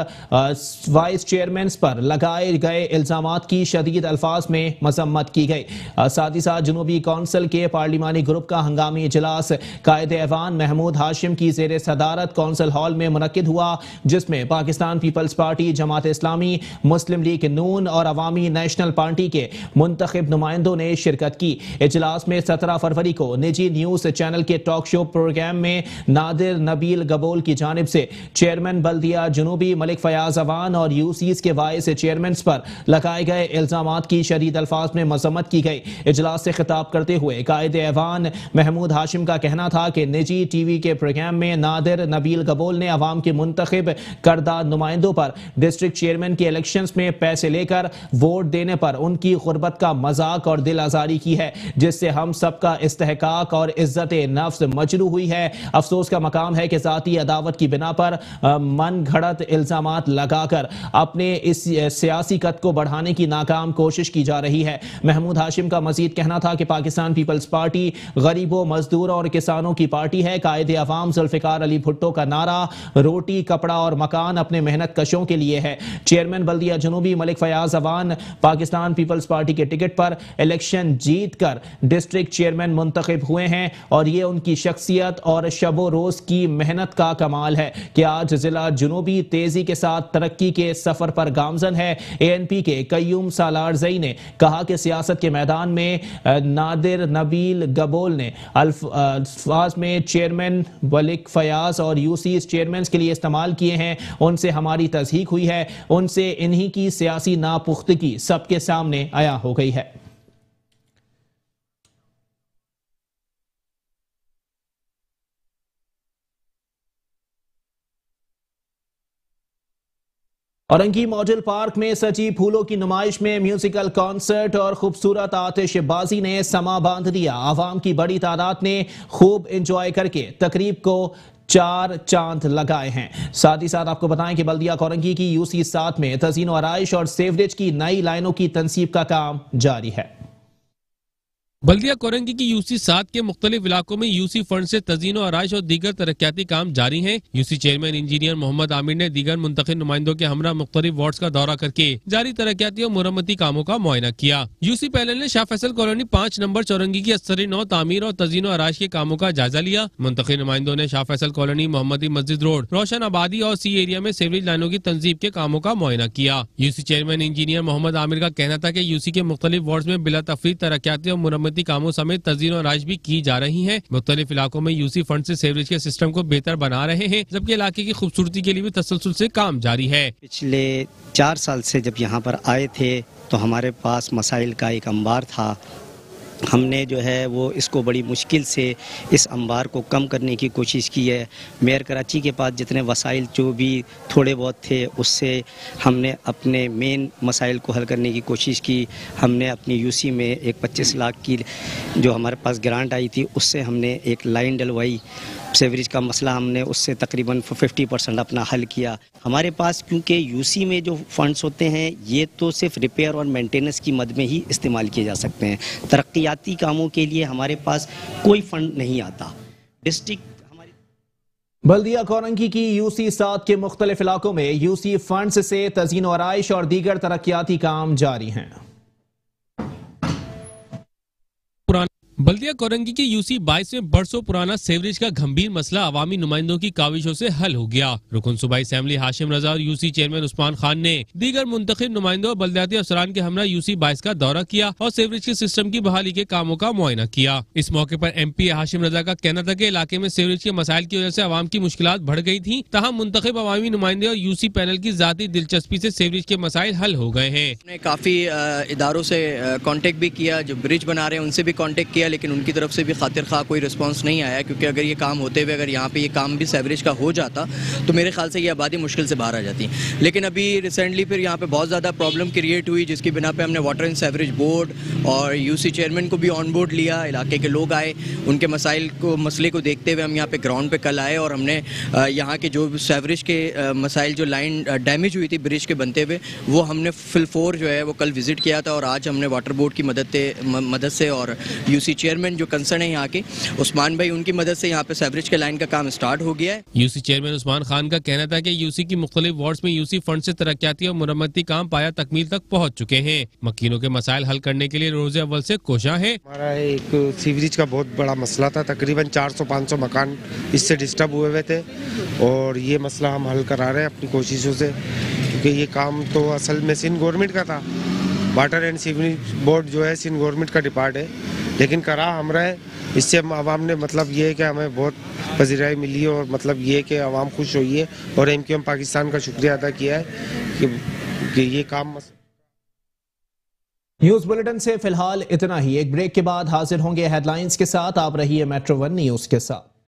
S1: वाइस चेयरमैन पर लगाए गए इल्जामात की शदीद अल्फाज में मजम्मत की गई। साथ ही साथ जनूबी काउंसिल के पार्लिमानी ग्रुप का हंगामी इजलास कायदे ऐवान महमूद हाशिम की जेर सदारत काउंसिल हॉल में मुनक्किद हुआ, जिसमें पाकिस्तान पीपल्स पार्टी, जमात इस्लामी, मुस्लिम लीग नून और अवामी नेशनल पार्टी के मुंतखब नुमाइंदों ने शिरकत की। इजलास में 17 फरवरी को निजी न्यूज चैनल के टॉक शो प्रोग्राम में नादिर नबील गबोल की जानिब से चेयरमैन बल्दिया जनूबी मलिक फयाज अवान और यूसीस के वाइस चेयरमैन पर लगाए गए इल्जामात की शदीद अल्फाज में मजम्मत की गई। इजलास से खिताब करते हुए कायदे ऐवान महमूद हाशिम का कहना था कि निजी टीवी के प्रोग्राम में नादिर नबील गबोल ने अवाम के मुंतखब करदा नुमाइंदों पर डिस्ट्रिक्ट चेयरमैन के इलेक्शंस में पैसे लेकर वोट देने पर उनकी गुर्बत का मजाक और दिल आजारी की है, जिससे हम सबका इस्तेहकाक और इज्जत नफ्स मजरू हुई है। अफसोस का मकाम है कि जाती अदावत की बिना पर मन घड़त इल्जामात लगाकर अपने इस सियासी कद को बढ़ाने की नाकाम कोशिश की जा रही है। महमूद हाशिम का मजीद कहना था कि पाकिस्तान पीपल्स पार्टी गरीबों, मजदूरों और किसानों की पार्टी है। कायदे अवाम जुल्फिकार अली भुट्टो का नारा रोटी, कपड़ा और मकान अपने मेहनत कशों के लिए है। चेयरमैन बल्दिया जनूबी मलिक फयाज अवान पाकिस्तान पीपल्स पार्टी के टिकट पर इलेक्शन जीतकर डिस्ट्रिक्ट चेयरमैन मुंतखब हुए हैं और ये उनकी शख्सियत और शबो रोज की मेहनत का कमाल है कि आज जिला जनूबी तेजी के साथ तरक्की के सफर पर गामजन है। ANP के कयूम सालारजई ने कहा कि सियासत के मैदान में नादिर नबील गबोल ने अल्फाज में चेयरमैन मलिक फयाज और UC चेयरमैन के लिए इस्तेमाल किए हैं। उनसे हमारी तस्दीक हुई है, उनसे इन्हीं की सियासी नापुख्तगी सबके सामने आया हो गई है। औरंगी मॉडल पार्क में सजी फूलों की नुमाइश में म्यूजिकल कॉन्सर्ट और खूबसूरत आतिशबाजी ने समा बांध दिया। आवाम की बड़ी तादाद ने खूब एंजॉय करके तकरीब को 4 चांद लगाए हैं। साथ ही साथ आपको बताएं कि बल्दिया कोरंगी की UC 7 में तज़ीन आराइश और सेवरेज की नई लाइनों की तनसीब का काम जारी है।
S18: बल्दिया कोरंगी की UC 7 के मुख्तलिफ इलाकों में UC फंड से तज़ीन आराइश और दीगर तरक्याती काम जारी हैं। UC chairman engineer Mohammad Aamir ने दीगर मुंतखब नुमाइंदों के हमरा मुख्तलिफ वार्ड्स का दौरा करके जारी तरक्याती और मुरम्मती कामों का मुआयना किया। UC पैनल ने शाह फैसल कॉलोनी 5 नंबर चौरंगी की असर नौ तामीर और तज़ीन आराइश के कामों का जायजा लिया। मुंतखब नुमाइंदों ने शाह फैसल कॉलोनी, मोहम्मदी मस्जिद रोड, रोशन आबादी और C एरिया में सीवरेज लाइनों की तंजीब के कामों का मुआयना किया। UC chairman engineer Mohammad Aamir का कहना था कि UC के मुख्तलिफ वार्ड्स में बिला तफरीक तरक्याती और मुरम्मती कामों समेत तज़ीन और आराइश भी की जा रही हैं। मुख्तलिफ इलाकों में UC फंड से सीवरेज के सिस्टम को बेहतर बना रहे हैं, जबकि इलाके की खूबसूरती के लिए भी तसलसल से काम जारी है।
S19: पिछले 4 साल से जब यहाँ पर आए थे तो हमारे पास मसाइल का एक अंबार था। हमने जो है वो इसको बड़ी मुश्किल से इस अंबार को कम करने की कोशिश की है। मेयर कराची के पास जितने वसाइल जो भी थोड़े बहुत थे उससे हमने अपने मेन मसाइल को हल करने की कोशिश की। हमने अपनी UC में एक 25 लाख की जो हमारे पास ग्रांट आई थी उससे हमने एक लाइन डलवाई। सेवरेज का मसला हमने उससे तकरीबन 50% अपना हल किया। हमारे पास क्योंकि UC में जो फंड्स होते हैं ये तो सिर्फ रिपेयर और मेंटेनेंस की मद में ही इस्तेमाल किए जा सकते हैं। तरक्याती कामों के लिए हमारे पास कोई फंड नहीं आता। डिस्ट्रिक्ट
S1: बल्दिया कोरंगी की UC 7 के मुख्तलिफ इलाकों में UC फंड्स से तज़ीन और आराइश और दीगर तरक्याती काम जारी हैं।
S18: बल्दिया कोरंगी की UC 22 में बरसों पुराना सेवरेज का गंभीर मसला अवामी नुमाइंदों की काविशों से हल हो गया। रुकन सूबाई असेंबली हाशिम रजा और UC चेयरमैन उस्मान खान ने दीगर मुंतखब नुमाइंदों और बल्दियाती अफसरान के हमरा UC 22 का दौरा किया और सेवरेज के सिस्टम की बहाली के कामों का मुआयना किया। इस मौके पर MP हाशिम रजा का कहना था कि इलाके में सेवरेज के मसाइल की वजह से अवाम की मुश्किलात बढ़ गई थी, तहम मुंतखब अवामी नुमाइंदे और UC पैनल की जाती दिलचस्पी से सेवरेज के मसाइल हल हो गए हैं।
S20: काफी इदारों से कॉन्टेक्ट भी किया, जो ब्रिज बना रहे हैं उनसे भी कॉन्टेक्ट किया, लेकिन उनकी तरफ से खातिर खा कोई रिस्पांस नहीं आया। क्योंकि अगर ये काम होते हुए अगर यहाँ पे ये काम भी सेवरेज का हो जाता तो मेरे ख्याल से ये आबादी मुश्किल से बाहर आ जाती। लेकिन अभी रिसेंटली फिर यहाँ पे बहुत ज़्यादा प्रॉब्लम क्रिएट हुई, जिसकी बिना पे हमने वाटर एंड सेवरेज बोर्ड और UC चेयरमैन को भी ऑन बोर्ड लिया। इलाके के लोग आए, उनके मसले को देखते हुए हम यहाँ पे ग्राउंड पे कल आए और हमने यहाँ के जो सेवरेज के मसाइल, जो लाइन डैमेज हुई थी ब्रिज के बनते हुए, वो हमने फुल फोर जो है वो कल विजिट किया था। और आज हमने वाटर बोर्ड की मदद से और UC चेयरमैन जो कंसर्न है यहाँ के उस्मान भाई, उनकी मदद से यहाँ पे सेवरेज के लाइन का काम स्टार्ट हो गया है।
S18: UC चेयरमैन उस्मान खान का कहना था कि UC की मुख्तलिफ वार्ड्स में UC फंड से तरक्याती और मुरम्मती काम पाया तकमील तक पहुँच चुके हैं। मकीनों के मसाइल हल करने के लिए रोज़े अव्वल से कोशा है।
S21: हमारा एक सीवरेज का बहुत बड़ा मसला था, तकरीबन 400-500 मकान इससे डिस्टर्ब हुए थे और ये मसला हम हल करा रहे हैं अपनी कोशिशों से, क्योंकि ये काम तो असल में सिंध गवर्नमेंट का था। वाटर एंड सीवरेज बोर्ड जो है सिंध गवर्नमेंट का डिपार्ट है, लेकिन करा हमरा है। इससे हम आवाम ने मतलब ये है कि हमें बहुत पजीराई मिली है और मतलब ये है कि आवाम खुश हुई है और MQM पाकिस्तान का शुक्रिया अदा किया है कि ये काम।
S1: न्यूज बुलेटिन से फिलहाल इतना ही। एक ब्रेक के बाद हाजिर होंगे हेडलाइंस के साथ। आप रहिए मेट्रो 1 न्यूज के साथ।